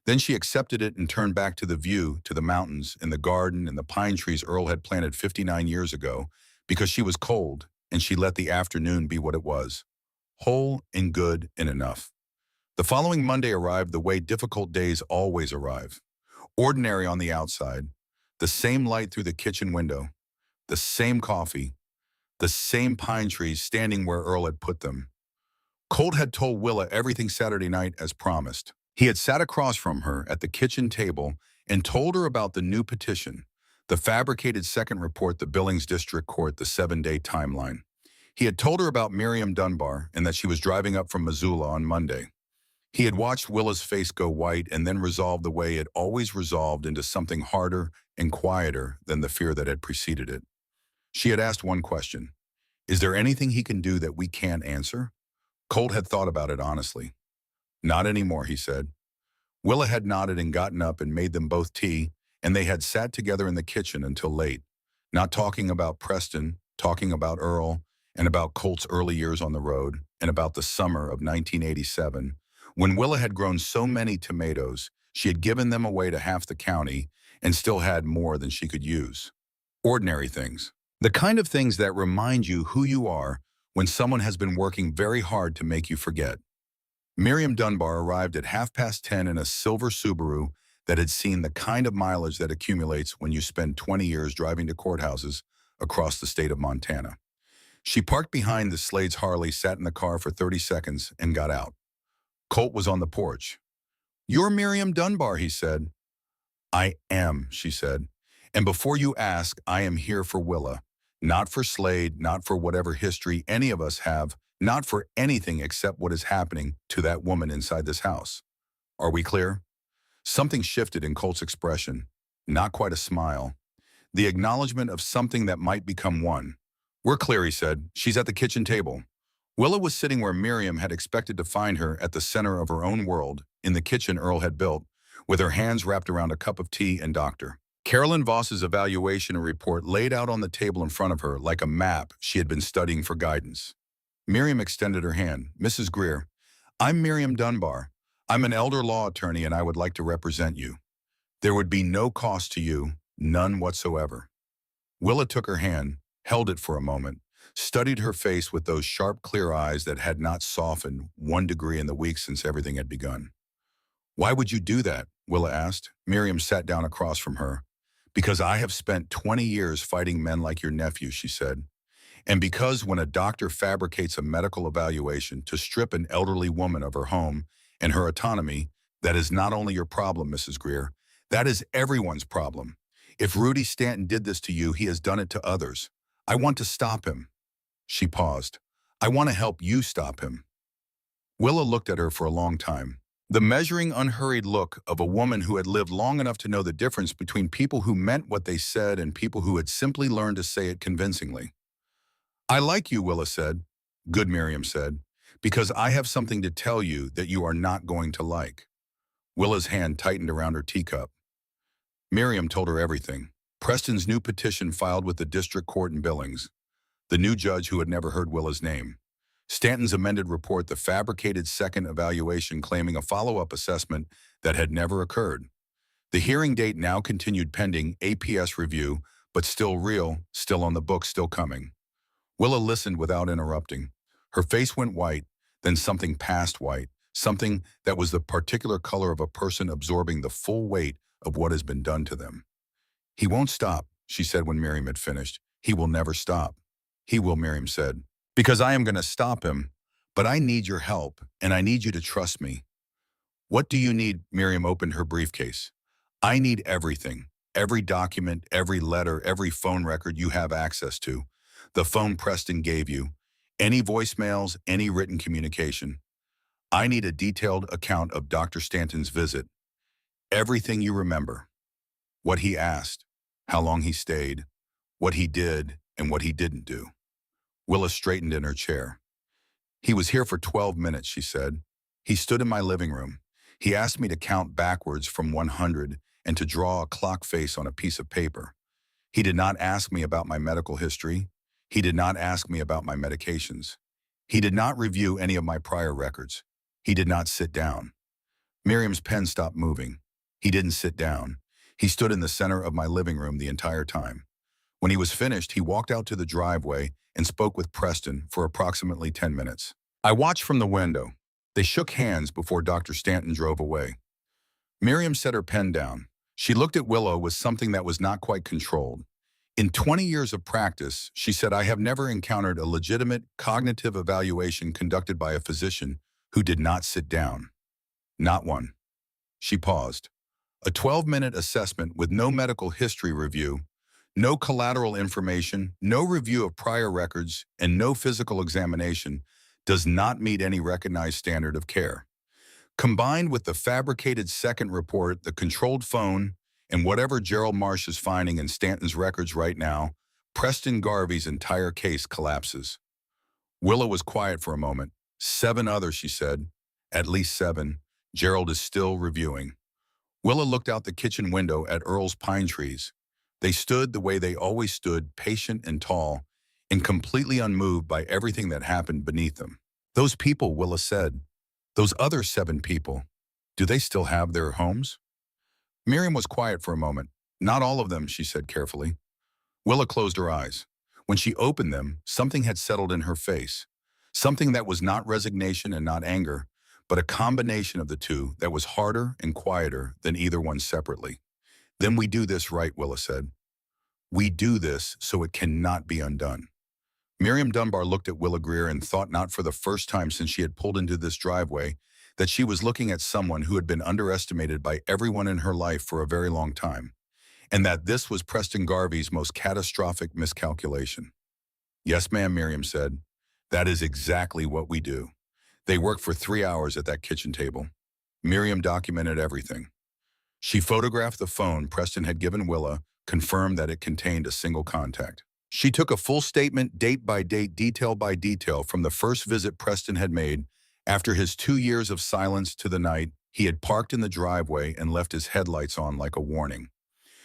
Speaker 1: Then she accepted it and turned back to the view, to the mountains, and the garden, and the pine trees Earl had planted 59 years ago, because she was cold, and she let the afternoon be what it was. Whole and good and enough. The following Monday arrived the way difficult days always arrive. Ordinary on the outside, the same light through the kitchen window, the same coffee, the same pine trees standing where Earl had put them. Colt had told Willa everything Saturday night as promised. He had sat across from her at the kitchen table and told her about the new petition, the fabricated second report, the Billings District Court, the 7-day timeline. He had told her about Miriam Dunbar and that she was driving up from Missoula on Monday. He had watched Willa's face go white and then resolve the way it always resolved into something harder and quieter than the fear that had preceded it. She had asked one question. "Is there anything he can do that we can't answer?" Colt had thought about it honestly. "Not anymore," he said. Willa had nodded and gotten up and made them both tea, and they had sat together in the kitchen until late, not talking about Preston, talking about Earl, and about Colt's early years on the road, and about the summer of 1987, when Willa had grown so many tomatoes, she had given them away to half the county and still had more than she could use. Ordinary things. The kind of things that remind you who you are when someone has been working very hard to make you forget. Miriam Dunbar arrived at 10:30 in a silver Subaru that had seen the kind of mileage that accumulates when you spend 20 years driving to courthouses across the state of Montana. She parked behind the Slade's Harley, sat in the car for 30 seconds, and got out. Colt was on the porch. "You're Miriam Dunbar," he said. "I am," she said. "And before you ask, I am here for Willa. Not for Slade, not for whatever history any of us have, not for anything except what is happening to that woman inside this house. Are we clear?" Something shifted in Colt's expression. Not quite a smile. The acknowledgement of something that might become one. "We're clear," he said. "She's at the kitchen table." Willa was sitting where Miriam had expected to find her, at the center of her own world, in the kitchen Earl had built, with her hands wrapped around a cup of tea and Dr. Carolyn Voss's evaluation report laid out on the table in front of her like a map she had been studying for guidance. Miriam extended her hand. "Mrs. Greer, I'm Miriam Dunbar. I'm an elder law attorney and I would like to represent you. There would be no cost to you, none whatsoever." Willa took her hand, held it for a moment, studied her face with those sharp, clear eyes that had not softened 1 degree in the weeks since everything had begun. "Why would you do that?" Willa asked. Miriam sat down across from her. "Because I have spent 20 years fighting men like your nephew," she said. And because when a doctor fabricates a medical evaluation to strip an elderly woman of her home and her autonomy, that is not only your problem, Mrs. Greer, that is everyone's problem. If Rudy Stanton did this to you, he has done it to others. I want to stop him. She paused. I want to help you stop him. Willa looked at her for a long time. The measuring, unhurried look of a woman who had lived long enough to know the difference between people who meant what they said and people who had simply learned to say it convincingly. I like you, Willa said. Good, Miriam said, because I have something to tell you that you are not going to like. Willa's hand tightened around her teacup. Miriam told her everything. Preston's new petition filed with the district court in Billings. The new judge who had never heard Willa's name. Stanton's amended report, the fabricated second evaluation claiming a follow-up assessment that had never occurred. The hearing date now continued pending APS review, but still real, still on the books, still coming. Willa listened without interrupting. Her face went white, then something past white, something that was the particular color of a person absorbing the full weight of what has been done to them. He won't stop, she said when Miriam had finished. He will never stop. He will, Miriam said, because I am going to stop him, but I need your help, and I need you to trust me. What do you need? Miriam opened her briefcase. I need everything, every document, every letter, every phone record you have access to. The phone Preston gave you, any voicemails, any written communication. I need a detailed account of Dr. Stanton's visit. Everything you remember. What he asked, how long he stayed, what he did, and what he didn't do. Willa straightened in her chair. He was here for 12 minutes, she said. He stood in my living room. He asked me to count backwards from 100 and to draw a clock face on a piece of paper. He did not ask me about my medical history. He did not ask me about my medications. He did not review any of my prior records. He did not sit down. Miriam's pen stopped moving. He didn't sit down. He stood in the center of my living room the entire time. When he was finished, he walked out to the driveway and spoke with Preston for approximately 10 minutes. I watched from the window. They shook hands before Dr. Stanton drove away. Miriam set her pen down. She looked at Willa with something that was not quite controlled. In 20 years of practice, she said, I have never encountered a legitimate cognitive evaluation conducted by a physician who did not sit down. Not one. She paused. A 12-minute assessment with no medical history review, no collateral information, no review of prior records, and no physical examination does not meet any recognized standard of care. Combined with the fabricated second report, the controlled phone, and whatever Gerald Marsh is finding in Stanton's records right now, Preston Garvey's entire case collapses. Willa was quiet for a moment. 7 others, she said. At least 7. Gerald is still reviewing. Willa looked out the kitchen window at Earl's pine trees. They stood the way they always stood, patient and tall, and completely unmoved by everything that happened beneath them. Those people, Willa said. Those other 7 people. Do they still have their homes? Miriam was quiet for a moment. Not all of them, she said carefully. Willa closed her eyes. When she opened them, something had settled in her face. Something that was not resignation and not anger, but a combination of the two that was harder and quieter than either one separately. Then we do this right, Willa said. We do this so it cannot be undone. Miriam Dunbar looked at Willa Greer and thought, not for the first time since she had pulled into this driveway, that she was looking at someone who had been underestimated by everyone in her life for a very long time, and that this was Preston Garvey's most catastrophic miscalculation. Yes, ma'am, Miriam said. That is exactly what we do. They worked for 3 hours at that kitchen table. Miriam documented everything. She photographed the phone Preston had given Willa, confirmed that it contained a single contact. She took a full statement, date by date, detail by detail, from the first visit Preston had made after his 2 years of silence to the night he had parked in the driveway and left his headlights on like a warning.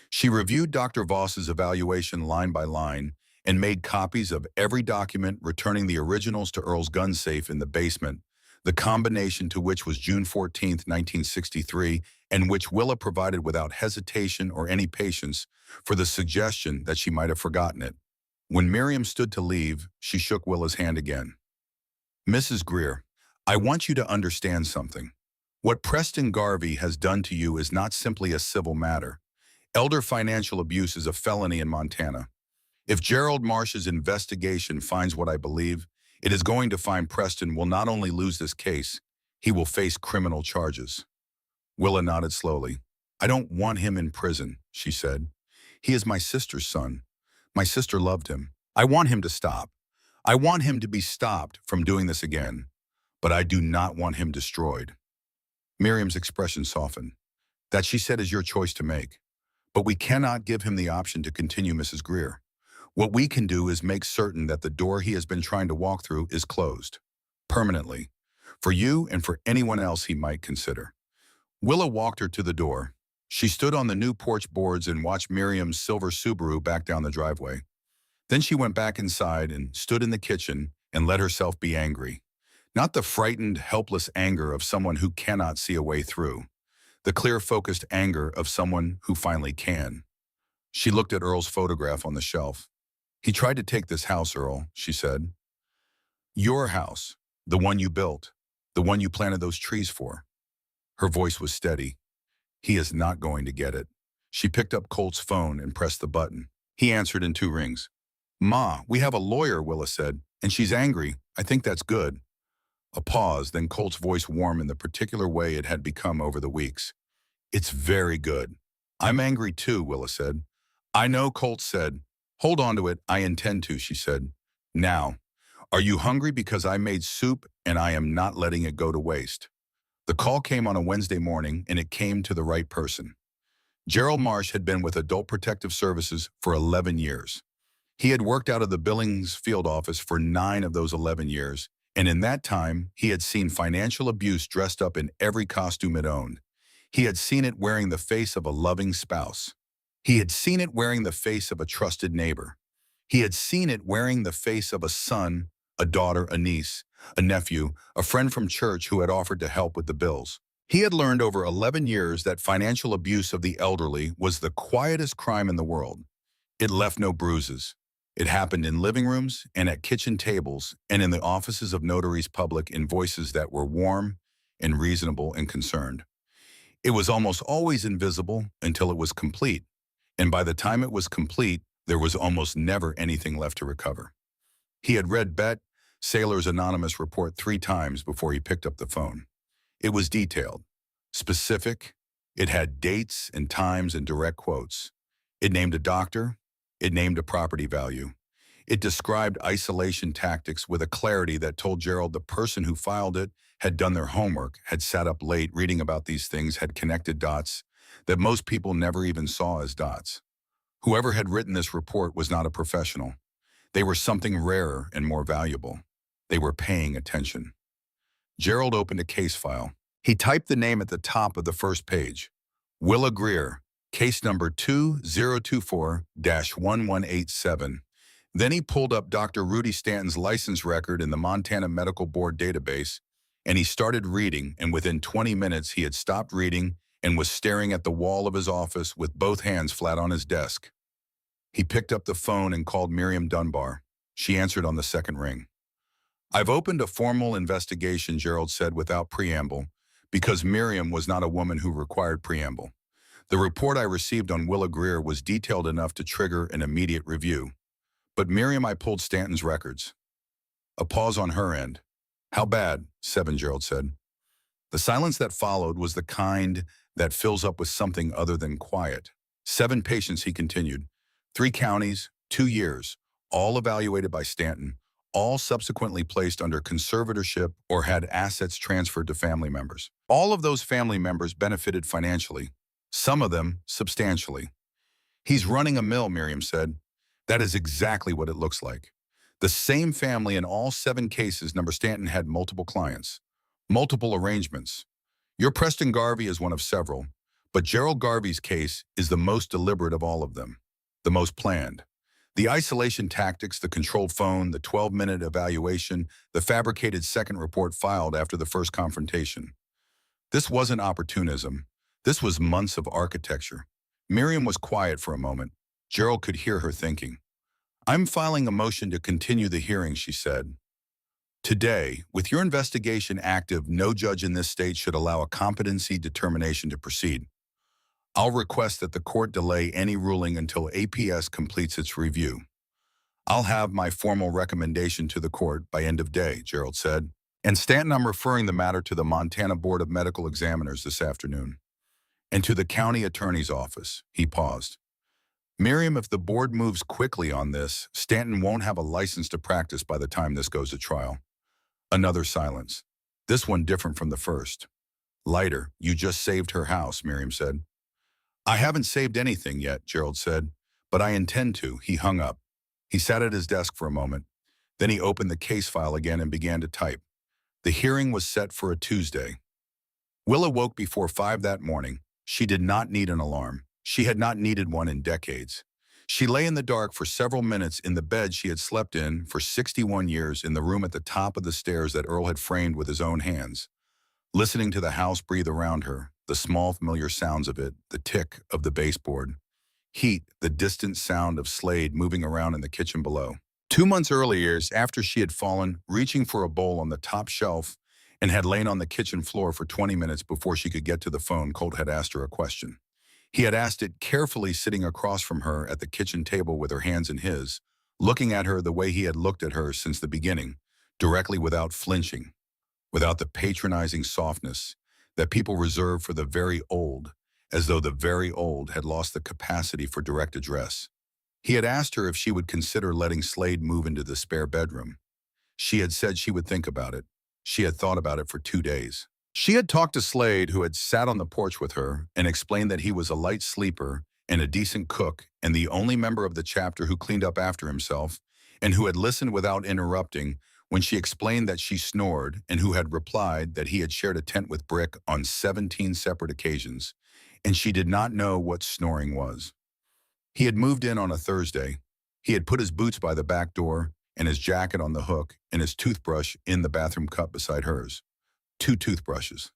Speaker 1: She reviewed Dr. Voss's evaluation line by line and made copies of every document, returning the originals to Earl's gun safe in the basement, the combination to which was June 14, 1963, and which Willa provided without hesitation or any patience for the suggestion that she might have forgotten it. When Miriam stood to leave, she shook Willa's hand again. Mrs. Greer, I want you to understand something. What Preston Garvey has done to you is not simply a civil matter. Elder financial abuse is a felony in Montana. If Gerald Marsh's investigation finds what I believe, it is going to find Preston will not only lose this case, he will face criminal charges. Willa nodded slowly. I don't want him in prison, she said. He is my sister's son. My sister loved him. I want him to stop. I want him to be stopped from doing this again, but I do not want him destroyed. Miriam's expression softened. That, she said, is your choice to make. But we cannot give him the option to continue, Mrs. Greer. What we can do is make certain that the door he has been trying to walk through is closed, permanently, for you and for anyone else he might consider. Willa walked her to the door. She stood on the new porch boards and watched Miriam's silver Subaru back down the driveway. Then she went back inside and stood in the kitchen and let herself be angry. Not the frightened, helpless anger of someone who cannot see a way through. The clear, focused anger of someone who finally can. She looked at Earl's photograph on the shelf. He tried to take this house, Earl, she said. Your house, the one you built, the one you planted those trees for. Her voice was steady. He is not going to get it. She picked up Colt's phone and pressed the button. He answered in 2 rings. Ma, we have a lawyer, Willa said, and she's angry. I think that's good. A pause, then Colt's voice warmed in the particular way it had become over the weeks. It's very good. I'm angry too, Willa said. I know, Colt said. Hold on to it, I intend to, she said. Now, are you hungry? Because I made soup and I am not letting it go to waste. The call came on a Wednesday morning and it came to the right person. Gerald Marsh had been with Adult Protective Services for 11 years. He had worked out of the Billings field office for 9 of those 11 years, and in that time, he had seen financial abuse dressed up in every costume it owned. He had seen it wearing the face of a loving spouse. He had seen it wearing the face of a trusted neighbor. He had seen it wearing the face of a son, a daughter, a niece, a nephew, a friend from church who had offered to help with the bills. He had learned over 11 years that financial abuse of the elderly was the quietest crime in the world. It left no bruises. It happened in living rooms and at kitchen tables and in the offices of notaries public in voices that were warm and reasonable and concerned. It was almost always invisible until it was complete, and by the time it was complete, there was almost never anything left to recover. He had read Bet Sailor's anonymous report 3 times before he picked up the phone. It was detailed, specific. It had dates and times and direct quotes. It named a doctor. It named a property value. It described isolation tactics with a clarity that told Gerald the person who filed it had done their homework, had sat up late reading about these things, had connected dots that most people never even saw as dots. Whoever had written this report was not a professional. They were something rarer and more valuable. They were paying attention. Gerald opened a case file. He typed the name at the top of the first page. Willa Greer, case number 2024-1187. Then he pulled up Dr. Rudy Stanton's license record in the Montana Medical Board database, and he started reading, and within 20 minutes he had stopped reading and was staring at the wall of his office with both hands flat on his desk. He picked up the phone and called Miriam Dunbar. She answered on the second ring. I've opened a formal investigation, Gerald said without preamble, because Miriam was not a woman who required preamble. The report I received on Willa Greer was detailed enough to trigger an immediate review. But Miriam, I pulled Stanton's records. A pause on her end. How bad? 7, Gerald said. The silence that followed was the kind that fills up with something other than quiet. 7 patients, he continued. 3 counties, 2 years, all evaluated by Stanton, all subsequently placed under conservatorship or had assets transferred to family members. All of those family members benefited financially, some of them substantially. He's running a mill, Miriam said. That is exactly what it looks like. The same family in all 7 cases. Number Stanton had multiple clients, multiple arrangements. Your Preston Garvey is one of several, but Gerald Garvey's case is the most deliberate of all of them, the most planned. The isolation tactics, the controlled phone, the 12-minute evaluation, the fabricated second report filed after the first confrontation. This wasn't opportunism. This was months of architecture. Miriam was quiet for a moment. Gerald could hear her thinking. I'm filing a motion to continue the hearing, she said. Today, with your investigation active, no judge in this state should allow a competency determination to proceed. I'll request that the court delay any ruling until APS completes its review. I'll have my formal recommendation to the court by end of day, Gerald said. And Stanton, I'm referring the matter to the Montana Board of Medical Examiners this afternoon. And to the county attorney's office. He paused. Miriam, if the board moves quickly on this, Stanton won't have a license to practice by the time this goes to trial. Another silence. This one different from the first. Lighter, you just saved her house, Miriam said. I haven't saved anything yet, Gerald said, but I intend to. He hung up. He sat at his desk for a moment. Then he opened the case file again and began to type. The hearing was set for a Tuesday. Willa woke before 5 that morning. She did not need an alarm. She had not needed one in decades. She lay in the dark for several minutes in the bed she had slept in for 61 years in the room at the top of the stairs that Earl had framed with his own hands, listening to the house breathe around her, the small familiar sounds of it, the tick of the baseboard. Heat, the distant sound of Slade moving around in the kitchen below. 2 months earlier, after she had fallen, reaching for a bowl on the top shelf, and had lain on the kitchen floor for 20 minutes before she could get to the phone, Colt had asked her a question. He had asked it carefully, sitting across from her at the kitchen table with her hands in his, looking at her the way he had looked at her since the beginning, directly without flinching, without the patronizing softness that people reserve for the very old, as though the very old had lost the capacity for direct address. He had asked her if she would consider letting Slade move into the spare bedroom. She had said she would think about it. She had thought about it for 2 days. She had talked to Slade, who had sat on the porch with her, and explained that he was a light sleeper and a decent cook and the only member of the chapter who cleaned up after himself, and who had listened without interrupting when she explained that she snored, and who had replied that he had shared a tent with Brick on 17 separate occasions, and she did not know what snoring was. He had moved in on a Thursday. He had put his boots by the back door and his jacket on the hook and his toothbrush in the bathroom cup beside hers. 2 toothbrushes.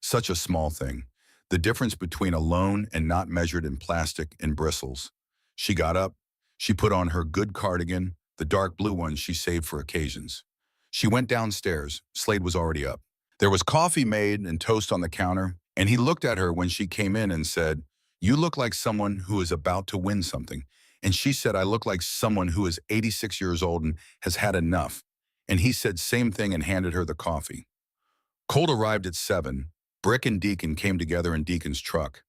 Speaker 1: Such a small thing. The difference between alone and not measured in plastic and bristles. She got up. She put on her good cardigan, the dark blue one she saved for occasions. She went downstairs. Slade was already up. There was coffee made and toast on the counter, and he looked at her when she came in and said, "You look like someone who is about to win something." And she said, "I look like someone who is 86 years old and has had enough." And he said same thing and handed her the coffee. Colt arrived at 7. Brick and Deacon came together in Deacon's truck.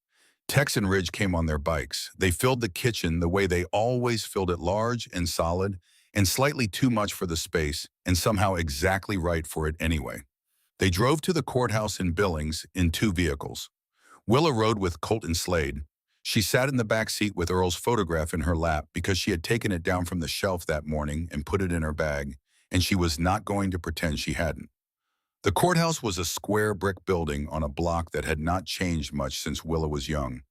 Speaker 1: Tex and Ridge came on their bikes. They filled the kitchen the way they always filled it, large and solid, and slightly too much for the space, and somehow exactly right for it anyway. They drove to the courthouse in Billings in 2 vehicles. Willa rode with Colt and Slade. She sat in the back seat with Earl's photograph in her lap because she had taken it down from the shelf that morning and put it in her bag, and she was not going to pretend she hadn't. The courthouse was a square brick building on a block that had not changed much since Willa was young.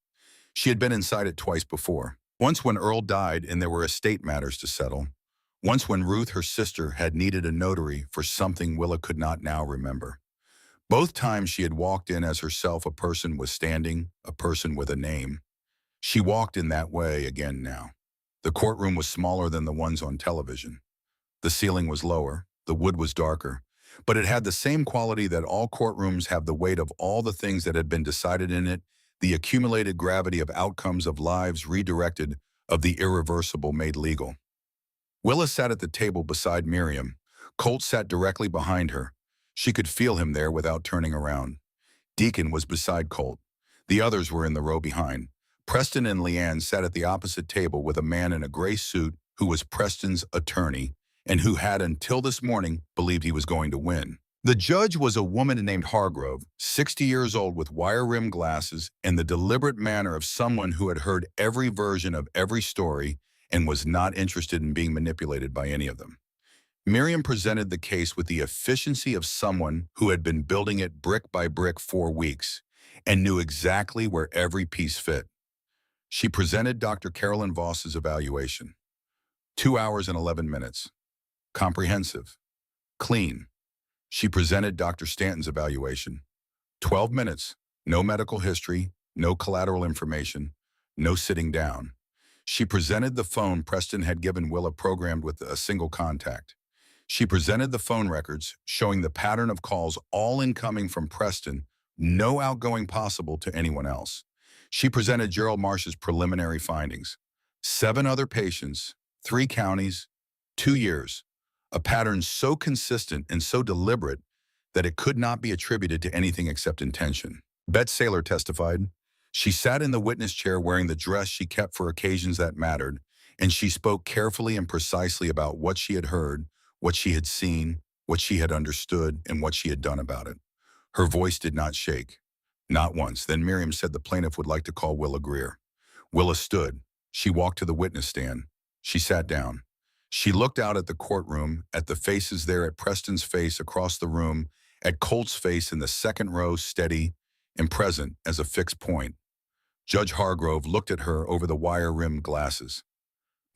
Speaker 1: She had been inside it twice before. Once when Earl died and there were estate matters to settle. Once when Ruth, her sister, had needed a notary for something Willa could not now remember. Both times she had walked in as herself, a person was standing, a person with a name. She walked in that way again now. The courtroom was smaller than the ones on television. The ceiling was lower, the wood was darker, but it had the same quality that all courtrooms have: the weight of all the things that had been decided in it, the accumulated gravity of outcomes of lives redirected, of the irreversible made legal. Willa sat at the table beside Miriam. Colt sat directly behind her. She could feel him there without turning around. Deacon was beside Colt. The others were in the row behind. Preston and Leanne sat at the opposite table with a man in a gray suit who was Preston's attorney and who had until this morning believed he was going to win. The judge was a woman named Hargrove, 60 years old, with wire-rimmed glasses and the deliberate manner of someone who had heard every version of every story and was not interested in being manipulated by any of them. Miriam presented the case with the efficiency of someone who had been building it brick by brick 4 weeks and knew exactly where every piece fit. She presented Dr. Carolyn Voss's evaluation. 2 hours and 11 minutes. Comprehensive. Clean. She presented Dr. Stanton's evaluation. 12 minutes. No medical history, no collateral information, no sitting down. She presented the phone Preston had given Willa, programmed with a single contact. She presented the phone records showing the pattern of calls, all incoming from Preston, no outgoing possible to anyone else. She presented Gerald Marsh's preliminary findings. 7 other patients, 3 counties, 2 years. A pattern so consistent and so deliberate that it could not be attributed to anything except intention. Bette Saylor testified. She sat in the witness chair wearing the dress she kept for occasions that mattered, and she spoke carefully and precisely about what she had heard, what she had seen, what she had understood, and what she had done about it. Her voice did not shake. Not once. Then Miriam said the plaintiff would like to call Willa Greer. Willa stood. She walked to the witness stand. She sat down. She looked out at the courtroom, at the faces there, at Preston's face across the room, at Colt's face in the second row, steady and present as a fixed point. Judge Hargrove looked at her over the wire-rimmed glasses.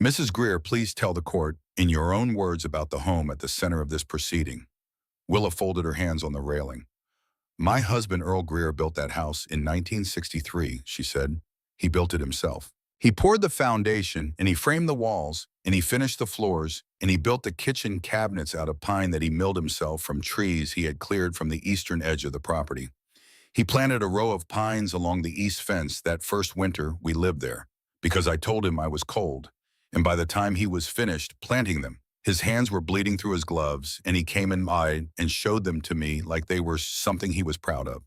Speaker 1: Mrs. Greer, please tell the court, in your own words, about the home at the center of this proceeding. Willa folded her hands on the railing. My husband, Earl Greer, built that house in 1963, she said. He built it himself. He poured the foundation, and he framed the walls, and he finished the floors, and he built the kitchen cabinets out of pine that he milled himself from trees he had cleared from the eastern edge of the property. He planted a row of pines along the east fence that first winter we lived there, because I told him I was cold, and by the time he was finished planting them, his hands were bleeding through his gloves, and he came in and showed them to me like they were something he was proud of.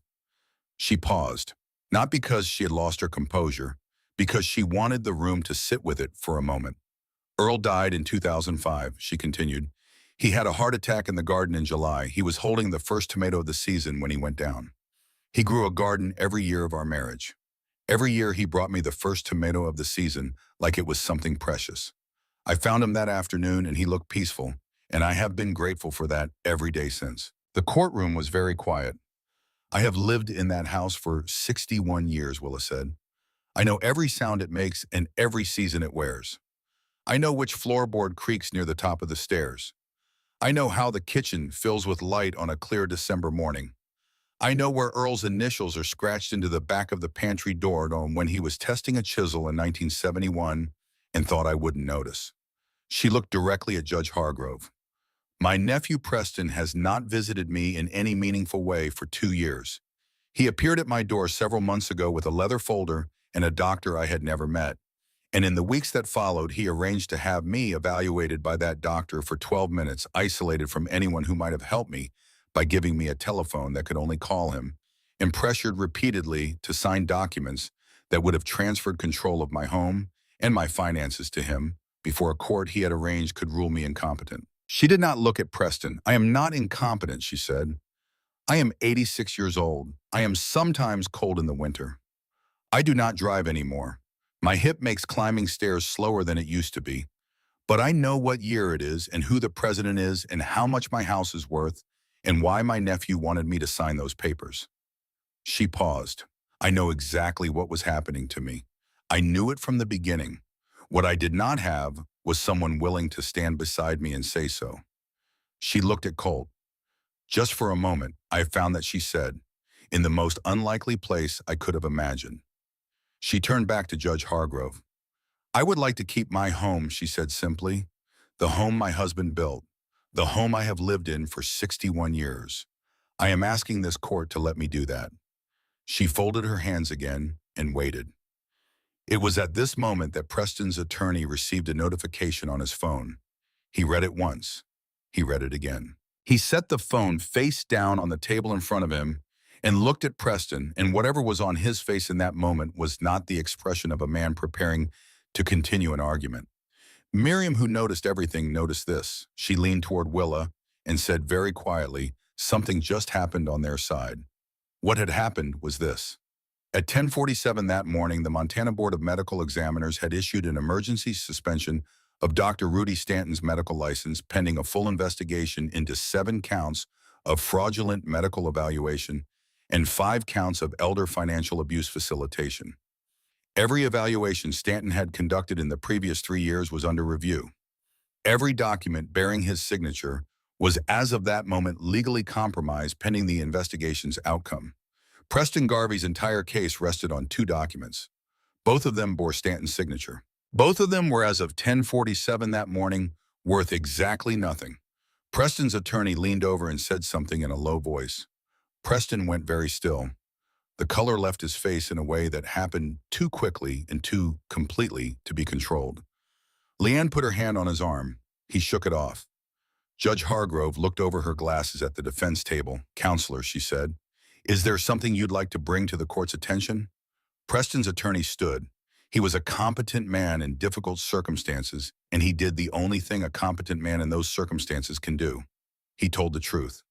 Speaker 1: She paused, not because she had lost her composure, because she wanted the room to sit with it for a moment. Earl died in 2005, she continued. He had a heart attack in the garden in July. He was holding the first tomato of the season when he went down. He grew a garden every year of our marriage. Every year he brought me the first tomato of the season like it was something precious. I found him that afternoon and he looked peaceful, and I have been grateful for that every day since. The courtroom was very quiet. I have lived in that house for 61 years, Willa said. I know every sound it makes and every season it wears. I know which floorboard creaks near the top of the stairs. I know how the kitchen fills with light on a clear December morning. I know where Earl's initials are scratched into the back of the pantry door when he was testing a chisel in 1971 and thought I wouldn't notice. She looked directly at Judge Hargrove. My nephew Preston has not visited me in any meaningful way for 2 years. He appeared at my door several months ago with a leather folder and a doctor I had never met. And in the weeks that followed, he arranged to have me evaluated by that doctor for 12 minutes, isolated from anyone who might have helped me by giving me a telephone that could only call him, and pressured repeatedly to sign documents that would have transferred control of my home and my finances to him before a court he had arranged could rule me incompetent. She did not look at Preston. I am not incompetent, she said. I am 86 years old. I am sometimes cold in the winter. I do not drive anymore. My hip makes climbing stairs slower than it used to be. But I know what year it is and who the president is and how much my house is worth and why my nephew wanted me to sign those papers. She paused. I know exactly what was happening to me. I knew it from the beginning. What I did not have was someone willing to stand beside me and say so. She looked at Colt. Just for a moment, I found that she said, in the most unlikely place I could have imagined. She turned back to Judge Hargrove. I would like to keep my home, she said simply, the home my husband built, the home I have lived in for 61 years. I am asking this court to let me do that. She folded her hands again and waited. It was at this moment that Preston's attorney received a notification on his phone. He read it once. He read it again. He set the phone face down on the table in front of him and looked at Preston, and whatever was on his face in that moment was not the expression of a man preparing to continue an argument. Miriam, who noticed everything, noticed this. She leaned toward Willa and said very quietly, something just happened on their side. What had happened was this. At 10:47 that morning, the Montana Board of Medical Examiners had issued an emergency suspension of Dr. Rudy Stanton's medical license pending a full investigation into 7 counts of fraudulent medical evaluation and 5 counts of elder financial abuse facilitation. Every evaluation Stanton had conducted in the previous 3 years was under review. Every document bearing his signature was as of that moment legally compromised pending the investigation's outcome. Preston Garvey's entire case rested on 2 documents. Both of them bore Stanton's signature. Both of them were, as of 10:47 that morning, worth exactly nothing. Preston's attorney leaned over and said something in a low voice. Preston went very still. The color left his face in a way that happened too quickly and too completely to be controlled. Leanne put her hand on his arm. He shook it off. Judge Hargrove looked over her glasses at the defense table. "Counselor," she said, "is there something you'd like to bring to the court's attention?" Preston's attorney stood. He was a competent man in difficult circumstances, and he did the only thing a competent man in those circumstances can do. He told the truth.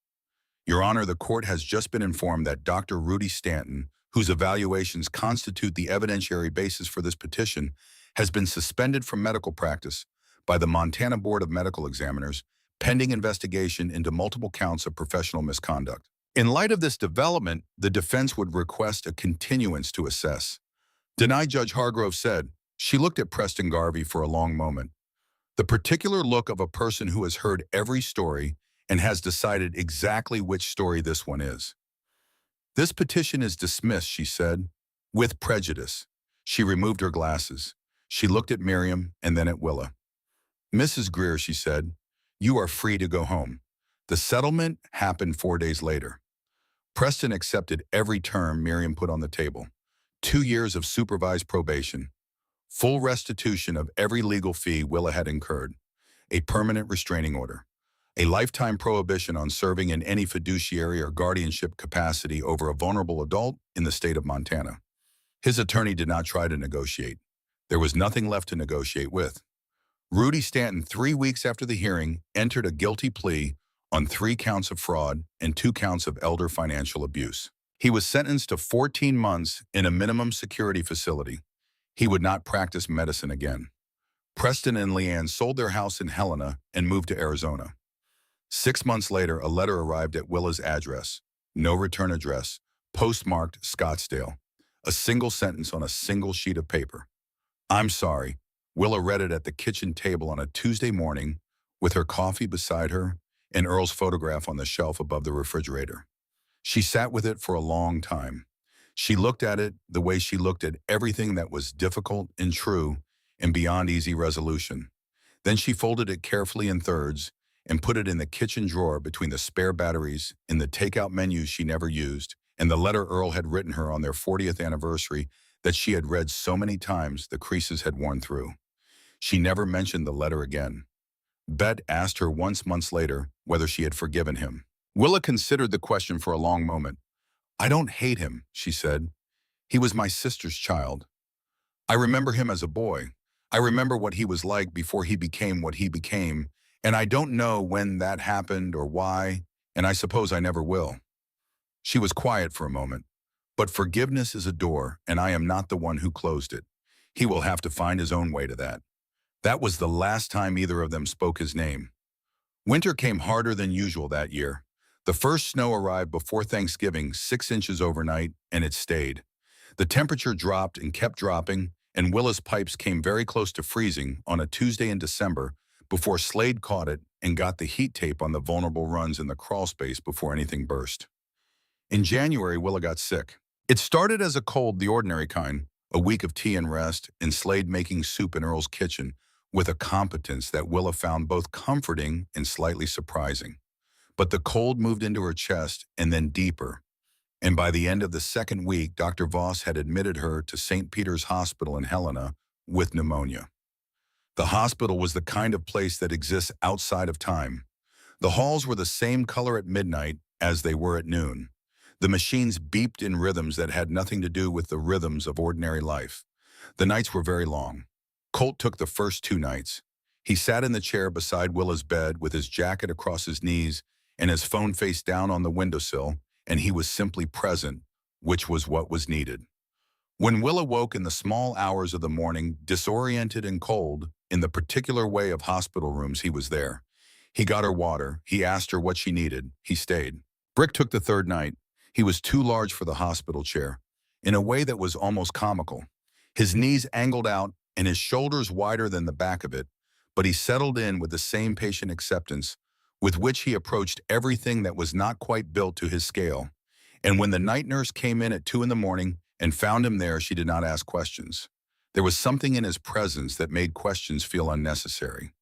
Speaker 1: "Your Honor, the court has just been informed that Dr. Rudy Stanton, whose evaluations constitute the evidentiary basis for this petition, has been suspended from medical practice by the Montana Board of Medical Examiners, pending investigation into multiple counts of professional misconduct. In light of this development, the defense would request a continuance to assess." "Denied," Judge Hargrove said. She looked at Preston Garvey for a long moment. The particular look of a person who has heard every story and has decided exactly which story this one is. "This petition is dismissed," she said, "with prejudice." She removed her glasses. She looked at Miriam and then at Willa. "Mrs. Greer," she said, "you are free to go home." The settlement happened 4 days later. Preston accepted every term Miriam put on the table. 2 years of supervised probation, full restitution of every legal fee Willa had incurred, a permanent restraining order, a lifetime prohibition on serving in any fiduciary or guardianship capacity over a vulnerable adult in the state of Montana. His attorney did not try to negotiate. There was nothing left to negotiate with. Rudy Stanton, 3 weeks after the hearing, entered a guilty plea on 3 counts of fraud and 2 counts of elder financial abuse. He was sentenced to 14 months in a minimum security facility. He would not practice medicine again. Preston and Leanne sold their house in Helena and moved to Arizona. 6 months later, a letter arrived at Willa's address. No return address, postmarked Scottsdale. A single sentence on a single sheet of paper. "I'm sorry." Willa read it at the kitchen table on a Tuesday morning with her coffee beside her and Earl's photograph on the shelf above the refrigerator. She sat with it for a long time. She looked at it the way she looked at everything that was difficult and true and beyond easy resolution. Then she folded it carefully in thirds and put it in the kitchen drawer between the spare batteries in the takeout menus she never used and the letter Earl had written her on their 40th anniversary that she had read so many times the creases had worn through. She never mentioned the letter again. Bet asked her once months later whether she had forgiven him. Willa considered the question for a long moment. "I don't hate him," she said. "He was my sister's child. I remember him as a boy. I remember what he was like before he became what he became, and I don't know when that happened or why, and I suppose I never will." She was quiet for a moment. "But forgiveness is a door, and I am not the one who closed it. He will have to find his own way to that." That was the last time either of them spoke his name. Winter came harder than usual that year. The first snow arrived before Thanksgiving, 6 inches overnight, and it stayed. The temperature dropped and kept dropping, and Willa's pipes came very close to freezing on a Tuesday in December before Slade caught it and got the heat tape on the vulnerable runs in the crawl space before anything burst. In January, Willa got sick. It started as a cold, the ordinary kind, a week of tea and rest, and Slade making soup in Earl's kitchen with a competence that Willa found both comforting and slightly surprising. But the cold moved into her chest and then deeper, and by the end of the second week, Dr. Voss had admitted her to St. Peter's Hospital in Helena with pneumonia. The hospital was the kind of place that exists outside of time. The halls were the same color at midnight as they were at noon. The machines beeped in rhythms that had nothing to do with the rhythms of ordinary life. The nights were very long. Colt took the first 2 nights. He sat in the chair beside Willa's bed with his jacket across his knees and his phone face down on the windowsill, and he was simply present, which was what was needed. When Willa woke in the small hours of the morning, disoriented and cold, in the particular way of hospital rooms, he was there. He got her water. He asked her what she needed. He stayed. Brick took the 3rd night. He was too large for the hospital chair, in a way that was almost comical. His knees angled out and his shoulders wider than the back of it, but he settled in with the same patient acceptance with which he approached everything that was not quite built to his scale. And when the night nurse came in at 2 in the morning and found him there, she did not ask questions. There was something in his presence that made questions feel unnecessary.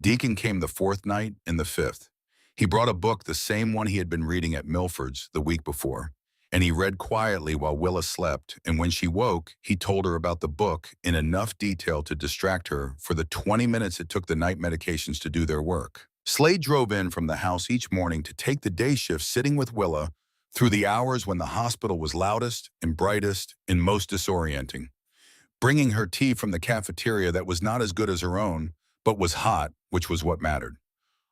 Speaker 1: Deacon came the 4th night and the 5th. He brought a book, the same one he had been reading at Milford's the week before, and he read quietly while Willa slept, and when she woke, he told her about the book in enough detail to distract her for the 20 minutes it took the night medications to do their work. Slade drove in from the house each morning to take the day shift sitting with Willa through the hours when the hospital was loudest and brightest and most disorienting, bringing her tea from the cafeteria that was not as good as her own, but was hot, which was what mattered.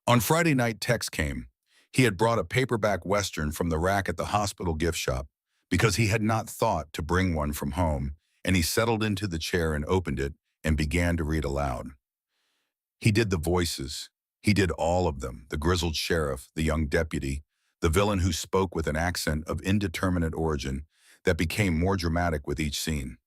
Speaker 1: On Friday night, Tex came. He had brought a paperback Western from the rack at the hospital gift shop because he had not thought to bring one from home, and he settled into the chair and opened it and began to read aloud. He did the voices. He did all of them, the grizzled sheriff, the young deputy, the villain who spoke with an accent of indeterminate origin that became more dramatic with each scene.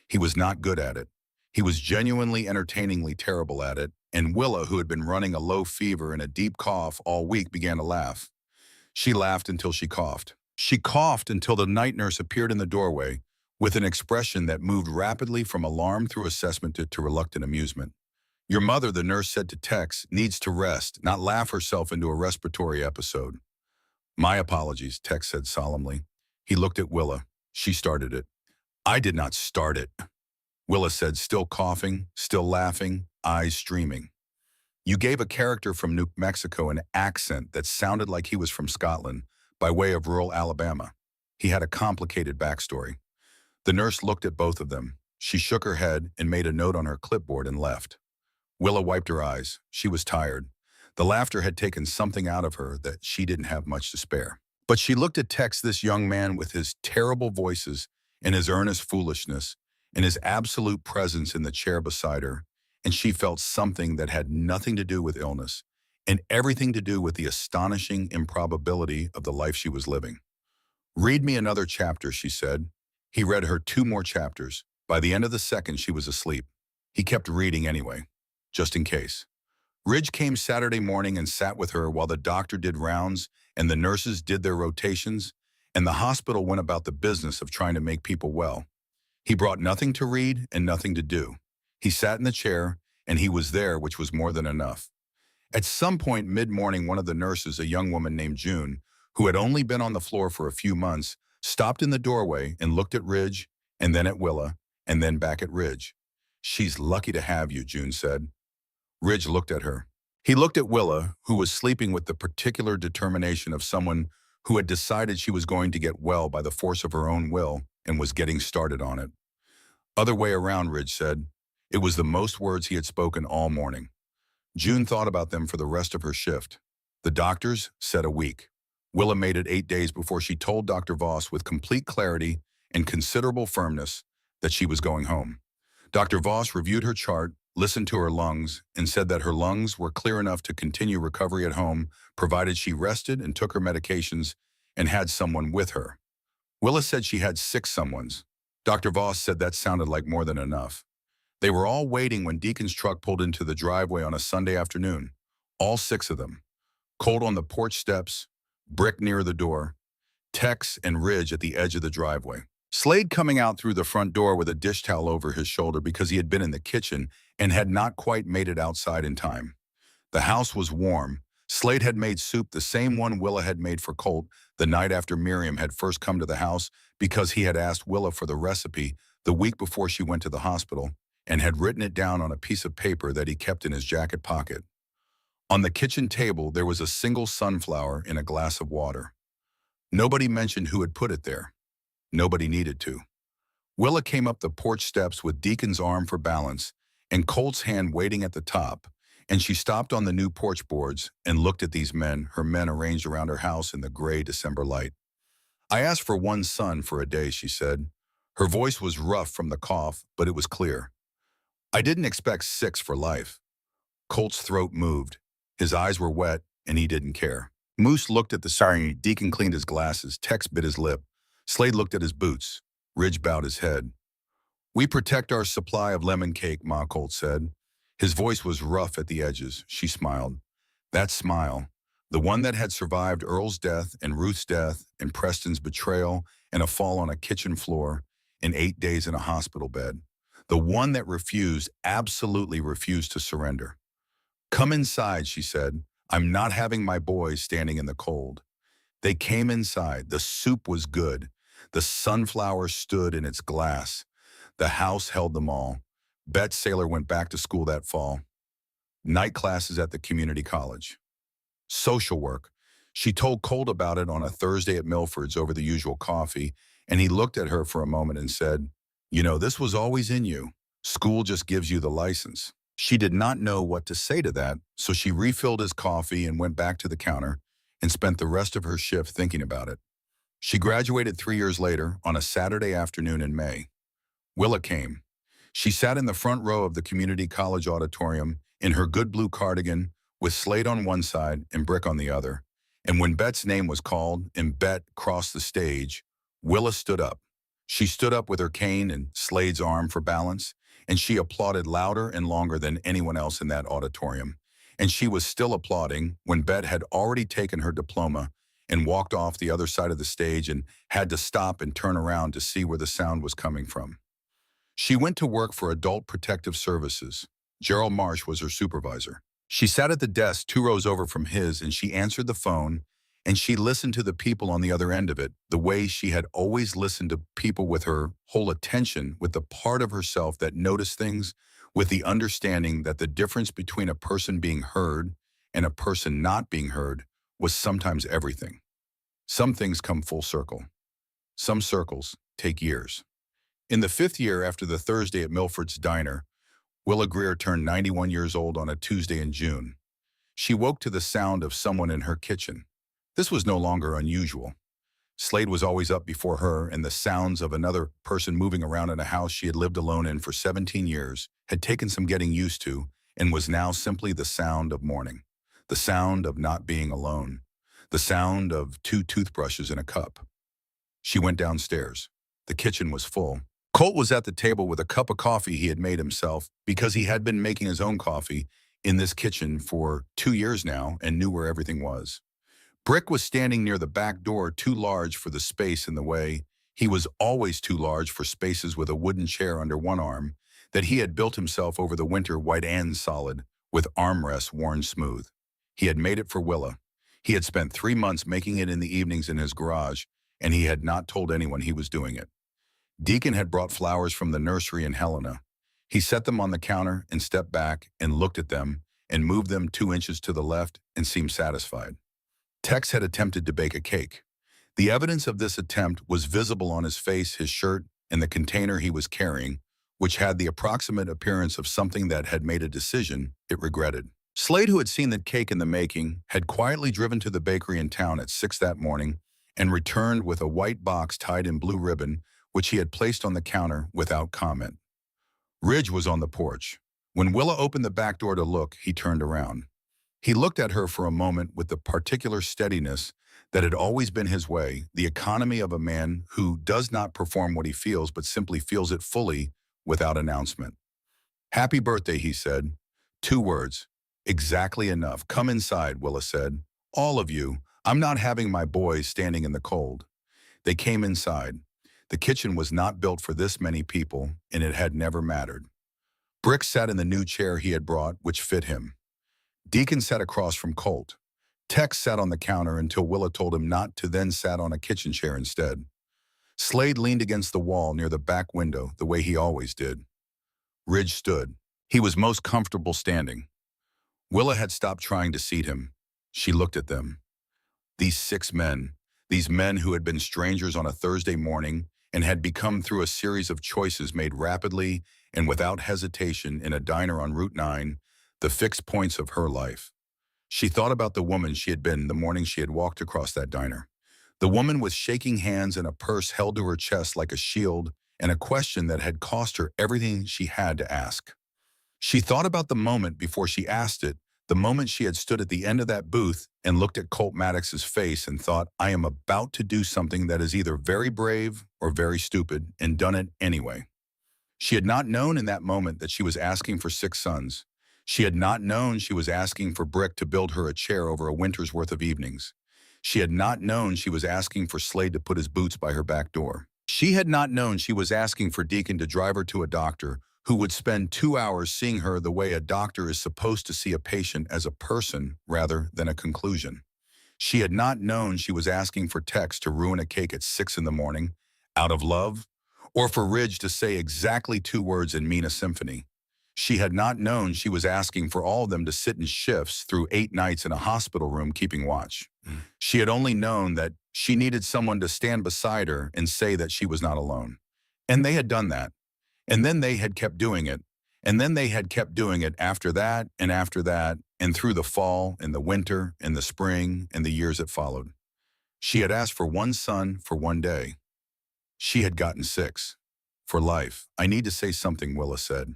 Speaker 1: He was not good at it. He was genuinely entertainingly terrible at it, and Willa, who had been running a low fever and a deep cough all week, began to laugh. She laughed until she coughed. She coughed until the night nurse appeared in the doorway with an expression that moved rapidly from alarm through assessment to reluctant amusement. "Your mother," the nurse said to Tex, "needs to rest, not laugh herself into a respiratory episode." "My apologies," Tex said solemnly. He looked at Willa. "She started it." "I did not start it," Willa said, still coughing, still laughing, eyes streaming. "You gave a character from New Mexico an accent that sounded like he was from Scotland, by way of rural Alabama. He had a complicated backstory." The nurse looked at both of them. She shook her head and made a note on her clipboard and left. Willa wiped her eyes. She was tired. The laughter had taken something out of her that she didn't have much to spare. But she looked at Tex, this young man with his terrible voices and his earnest foolishness and his absolute presence in the chair beside her, and she felt something that had nothing to do with illness and everything to do with the astonishing improbability of the life she was living. "Read me another chapter," she said. He read her 2 more chapters. By the end of the second, she was asleep. He kept reading anyway, just in case. Ridge came Saturday morning and sat with her while the doctor did rounds and the nurses did their rotations, and the hospital went about the business of trying to make people well. He brought nothing to read and nothing to do. He sat in the chair, and he was there, which was more than enough. At some point mid-morning, one of the nurses, a young woman named June, who had only been on the floor for a few months, stopped in the doorway and looked at Ridge, and then at Willa, and then back at Ridge. "She's lucky to have you," June said. Ridge looked at her. He looked at Willa, who was sleeping with the particular determination of someone who had decided she was going to get well by the force of her own will and was getting started on it. "Other way around," Ridge said. It was the most words he had spoken all morning. June thought about them for the rest of her shift. The doctors said a week. Willa made it 8 days before she told Dr. Voss with complete clarity and considerable firmness that she was going home. Dr. Voss reviewed her chart, listened to her lungs, and said that her lungs were clear enough to continue recovery at home, provided she rested and took her medications and had someone with her. Willa said she had 6 someones. Dr. Voss said that sounded like more than enough. They were all waiting when Deacon's truck pulled into the driveway on a Sunday afternoon. All 6 of them. Colt on the porch steps, Brick near the door, Tex and Ridge at the edge of the driveway. Slade coming out through the front door with a dish towel over his shoulder because he had been in the kitchen and had not quite made it outside in time. The house was warm. Slade had made soup, the same one Willa had made for Colt the night after Miriam had first come to the house, because he had asked Willa for the recipe the week before she went to the hospital and had written it down on a piece of paper that he kept in his jacket pocket. On the kitchen table, there was a single sunflower in a glass of water. Nobody mentioned who had put it there. Nobody needed to. Willa came up the porch steps with Deacon's arm for balance and Colt's hand waiting at the top, and she stopped on the new porch boards and looked at these men, her men arranged around her house in the gray December light. "I asked for 1 son for a day," she said. Her voice was rough from the cough, but it was clear. "I didn't expect 6 for life." Colt's throat moved. His eyes were wet, and he didn't care. Moose looked at the siren. Deacon cleaned his glasses. Tex bit his lip. Slade looked at his boots. Ridge bowed his head. "We protect our supply of lemon cake," Ma, Colt said. His voice was rough at the edges. She smiled. That smile, the one that had survived Earl's death and Ruth's death and Preston's betrayal and a fall on a kitchen floor and 8 days in a hospital bed. The one that refused, absolutely refused to surrender. "Come inside," she said. "I'm not having my boys standing in the cold." They came inside. The soup was good. The sunflower stood in its glass. The house held them all. Bet Saylor went back to school that fall. Night classes at the community college. Social work. She told Colt about it on a Thursday at Milford's over the usual coffee, and he looked at her for a moment and said, "You know, this was always in you. School just gives you the license." She did not know what to say to that, so she refilled his coffee and went back to the counter and spent the rest of her shift thinking about it. She graduated 3 years later on a Saturday afternoon in May. Willa came. She sat in the front row of the community college auditorium in her good blue cardigan with Slade on one side and Brick on the other. And when Bet's name was called and Bet crossed the stage, Willa stood up. She stood up with her cane and Slade's arm for balance, and she applauded louder and longer than anyone else in that auditorium. And she was still applauding when Bet had already taken her diploma and walked off the other side of the stage and had to stop and turn around to see where the sound was coming from. She went to work for Adult Protective Services. Gerald Marsh was her supervisor. She sat at the desk 2 rows over from his, and she answered the phone, and she listened to the people on the other end of it, the way she had always listened to people, with her whole attention, with the part of herself that noticed things, with the understanding that the difference between a person being heard and a person not being heard was sometimes everything. Some things come full circle. Some circles take years. In the 5th year after the Thursday at Milford's Diner, Willa Greer turned 91 years old on a Tuesday in June. She woke to the sound of someone in her kitchen. This was no longer unusual. Slade was always up before her, and the sounds of another person moving around in a house she had lived alone in for 17 years had taken some getting used to and was now simply the sound of morning, the sound of not being alone, the sound of 2 toothbrushes in a cup. She went downstairs. The kitchen was full. Colt was at the table with a cup of coffee he had made himself, because he had been making his own coffee in this kitchen for 2 years now and knew where everything was. Brick was standing near the back door, too large for the space in the way. He was always too large for spaces, with a wooden chair under one arm that he had built himself over the winter, white and solid, with armrests worn smooth. He had made it for Willa. He had spent 3 months making it in the evenings in his garage, and he had not told anyone he was doing it. Deacon had brought flowers from the nursery in Helena. He set them on the counter and stepped back and looked at them and moved them 2 inches to the left and seemed satisfied. Tex had attempted to bake a cake. The evidence of this attempt was visible on his face, his shirt, and the container he was carrying, which had the approximate appearance of something that had made a decision it regretted. Slade, who had seen the cake in the making, had quietly driven to the bakery in town at 6 that morning and returned with a white box tied in blue ribbon, which he had placed on the counter without comment. Ridge was on the porch. When Willa opened the back door to look, he turned around. He looked at her for a moment with the particular steadiness that had always been his way, the economy of a man who does not perform what he feels but simply feels it fully without announcement. "Happy birthday," he said. 2 words. "Exactly enough. Come inside," Willa said. "All of you. I'm not having my boys standing in the cold." They came inside. The kitchen was not built for this many people, and it had never mattered. Brick sat in the new chair he had brought, which fit him. Deacon sat across from Colt. Tex sat on the counter until Willa told him not to, then sat on a kitchen chair instead. Slade leaned against the wall near the back window the way he always did. Ridge stood. He was most comfortable standing. Willa had stopped trying to seat him. She looked at them. These 6 men, these men who had been strangers on a Thursday morning and had become, through a series of choices made rapidly and without hesitation in a diner on Route 9, the fixed points of her life. She thought about the woman she had been the morning she had walked across that diner. The woman with shaking hands and a purse held to her chest like a shield, and a question that had cost her everything she had to ask. She thought about the moment before she asked it, the moment she had stood at the end of that booth and looked at Colt Maddox's face and thought, "I am about to do something that is either very brave or very stupid," and done it anyway. She had not known in that moment that she was asking for 6 sons. She had not known she was asking for Brick to build her a chair over a winter's worth of evenings. She had not known she was asking for Slade to put his boots by her back door. She had not known she was asking for Deacon to drive her to a doctor who would spend 2 hours seeing her the way a doctor is supposed to see a patient, as a person rather than a conclusion. She had not known she was asking for Tex to ruin a cake at 6 in the morning, Out of love? Or for Ridge to say exactly 2 words and mean a symphony? She had not known she was asking for all of them to sit in shifts through 8 nights in a hospital room keeping watch. She had only known that she needed someone to stand beside her and say that she was not alone. And they had done that. And then they had kept doing it. And then they had kept doing it after that, and through the fall, and the winter, and the spring, and the years that followed. She had asked for one son for one day. She had gotten 6. For life. I need to say something, Willa said.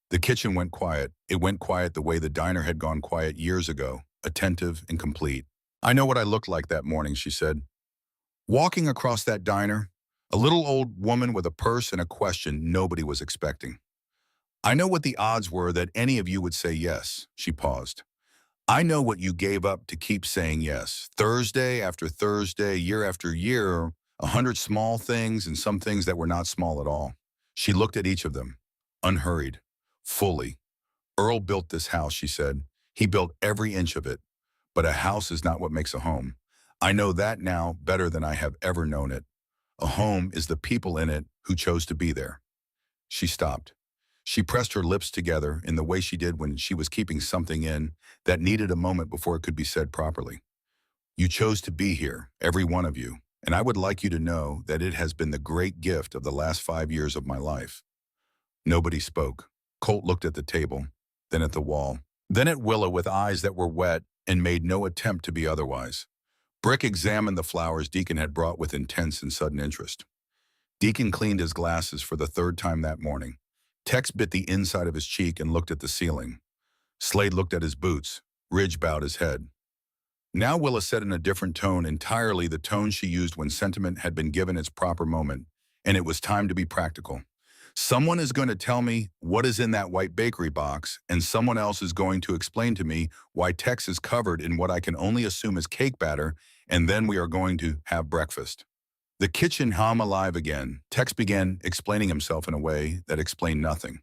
Speaker 1: The kitchen went quiet. It went quiet the way the diner had gone quiet years ago, attentive and complete. I know what I looked like that morning, she said. Walking across that diner, a little old woman with a purse and a question nobody was expecting. I know what the odds were that any of you would say yes, she paused. I know what you gave up to keep saying yes. Thursday after Thursday, year after year, 100 small things and some things that were not small at all. She looked at each of them, unhurried, fully. Earl built this house, she said. He built every inch of it. But a house is not what makes a home. I know that now better than I have ever known it. A home is the people in it who chose to be there. She stopped. She pressed her lips together in the way she did when she was keeping something in that needed a moment before it could be said properly. You chose to be here, every one of you, and I would like you to know that it has been the great gift of the last 5 years of my life. Nobody spoke. Colt looked at the table, then at the wall, then at Willa with eyes that were wet and made no attempt to be otherwise. Brick examined the flowers Deacon had brought with intense and sudden interest. Deacon cleaned his glasses for the 3rd time that morning. Tex bit the inside of his cheek and looked at the ceiling. Slade looked at his boots. Ridge bowed his head. Now Willa said in a different tone, entirely the tone she used when sentiment had been given its proper moment, and it was time to be practical. Someone is going to tell me what is in that white bakery box, and someone else is going to explain to me why Tex is covered in what I can only assume is cake batter, and then we are going to have breakfast. The kitchen hum alive again. Tex began explaining himself in a way that explained nothing.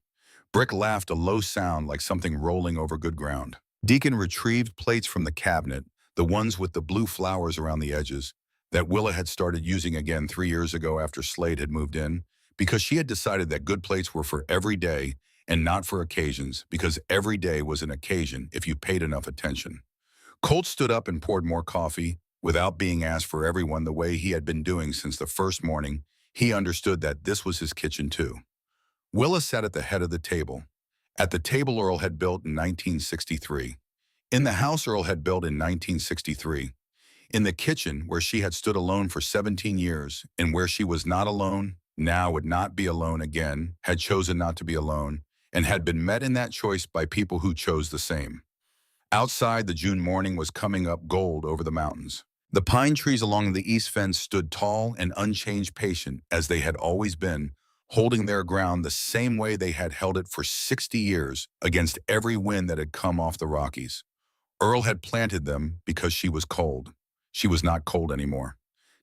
Speaker 1: Brick laughed a low sound like something rolling over good ground. Deacon retrieved plates from the cabinet, the ones with the blue flowers around the edges, that Willa had started using again 3 years ago after Slade had moved in, because she had decided that good plates were for every day and not for occasions, because every day was an occasion if you paid enough attention. Colt stood up and poured more coffee. Without being asked for everyone the way he had been doing since the first morning, he understood that this was his kitchen too. Willa sat at the head of the table. At the table Earl had built in 1963. In the house Earl had built in 1963. In the kitchen where she had stood alone for 17 years and where she was not alone, now would not be alone again, had chosen not to be alone, and had been met in that choice by people who chose the same. Outside, the June morning was coming up gold over the mountains. The pine trees along the east fence stood tall and unchanged, patient as they had always been, holding their ground the same way they had held it for 60 years against every wind that had come off the Rockies. Earl had planted them because she was cold. She was not cold anymore.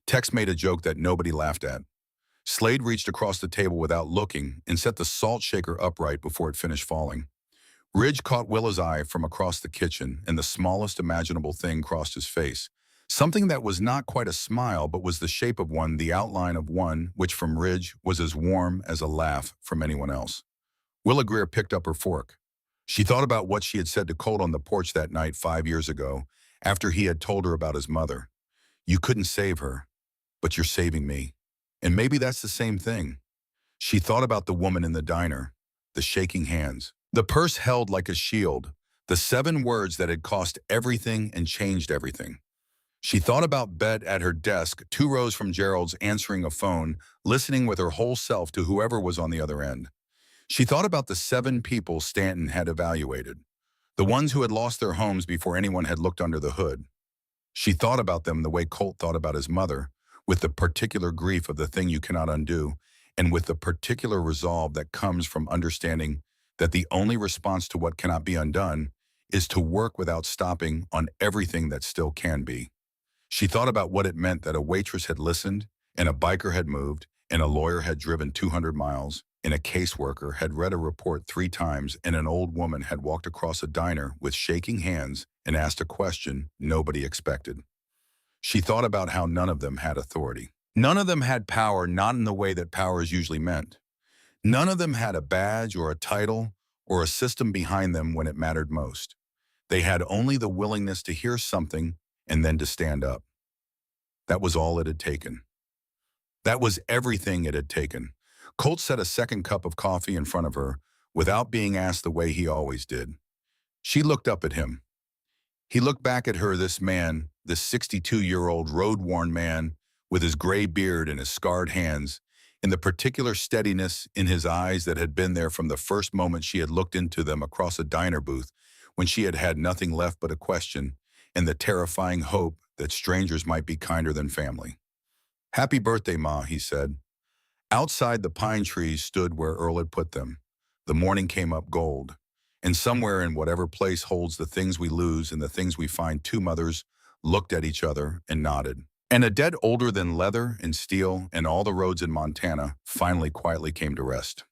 Speaker 1: Tex made a joke that nobody laughed at. Slade reached across the table without looking and set the salt shaker upright before it finished falling. Ridge caught Willa's eye from across the kitchen, and the smallest imaginable thing crossed his face. Something that was not quite a smile, but was the shape of one, the outline of one, which from Ridge was as warm as a laugh from anyone else. Willa Greer picked up her fork. She thought about what she had said to Colt on the porch that night 5 years ago, after he had told her about his mother. You couldn't save her, but you're saving me. And maybe that's the same thing. She thought about the woman in the diner, the shaking hands, the purse held like a shield, the 7 words that had cost everything and changed everything. She thought about Bet at her desk, 2 rows from Gerald's, answering a phone, listening with her whole self to whoever was on the other end. She thought about the 7 people Stanton had evaluated, the ones who had lost their homes before anyone had looked under the hood. She thought about them the way Colt thought about his mother, with the particular grief of the thing you cannot undo, and with the particular resolve that comes from understanding that the only response to what cannot be undone is to work without stopping on everything that still can be. She thought about what it meant that a waitress had listened, and a biker had moved, and a lawyer had driven 200 miles, and a caseworker had read a report 3 times, and an old woman had walked across a diner with shaking hands and asked a question nobody expected. She thought about how none of them had authority. None of them had power, not in the way that power is usually meant. None of them had a badge or a title or a system behind them when it mattered most. They had only the willingness to hear something and then to stand up. That was all it had taken. That was everything it had taken. Colt set a second cup of coffee in front of her without being asked the way he always did. She looked up at him. He looked back at her, this man, this 62-year-old road-worn man with his gray beard and his scarred hands, in the particular steadiness in his eyes that had been there from the first moment she had looked into them across a diner booth when she had had nothing left but a question and the terrifying hope that strangers might be kinder than family. "Happy birthday, Ma," he said. Outside, the pine trees stood where Earl had put them. The morning came up gold. And somewhere in whatever place holds the things we lose and the things we find, two mothers looked at each other and nodded. And a dead older than leather and steel and all the roads in Montana finally quietly came to rest.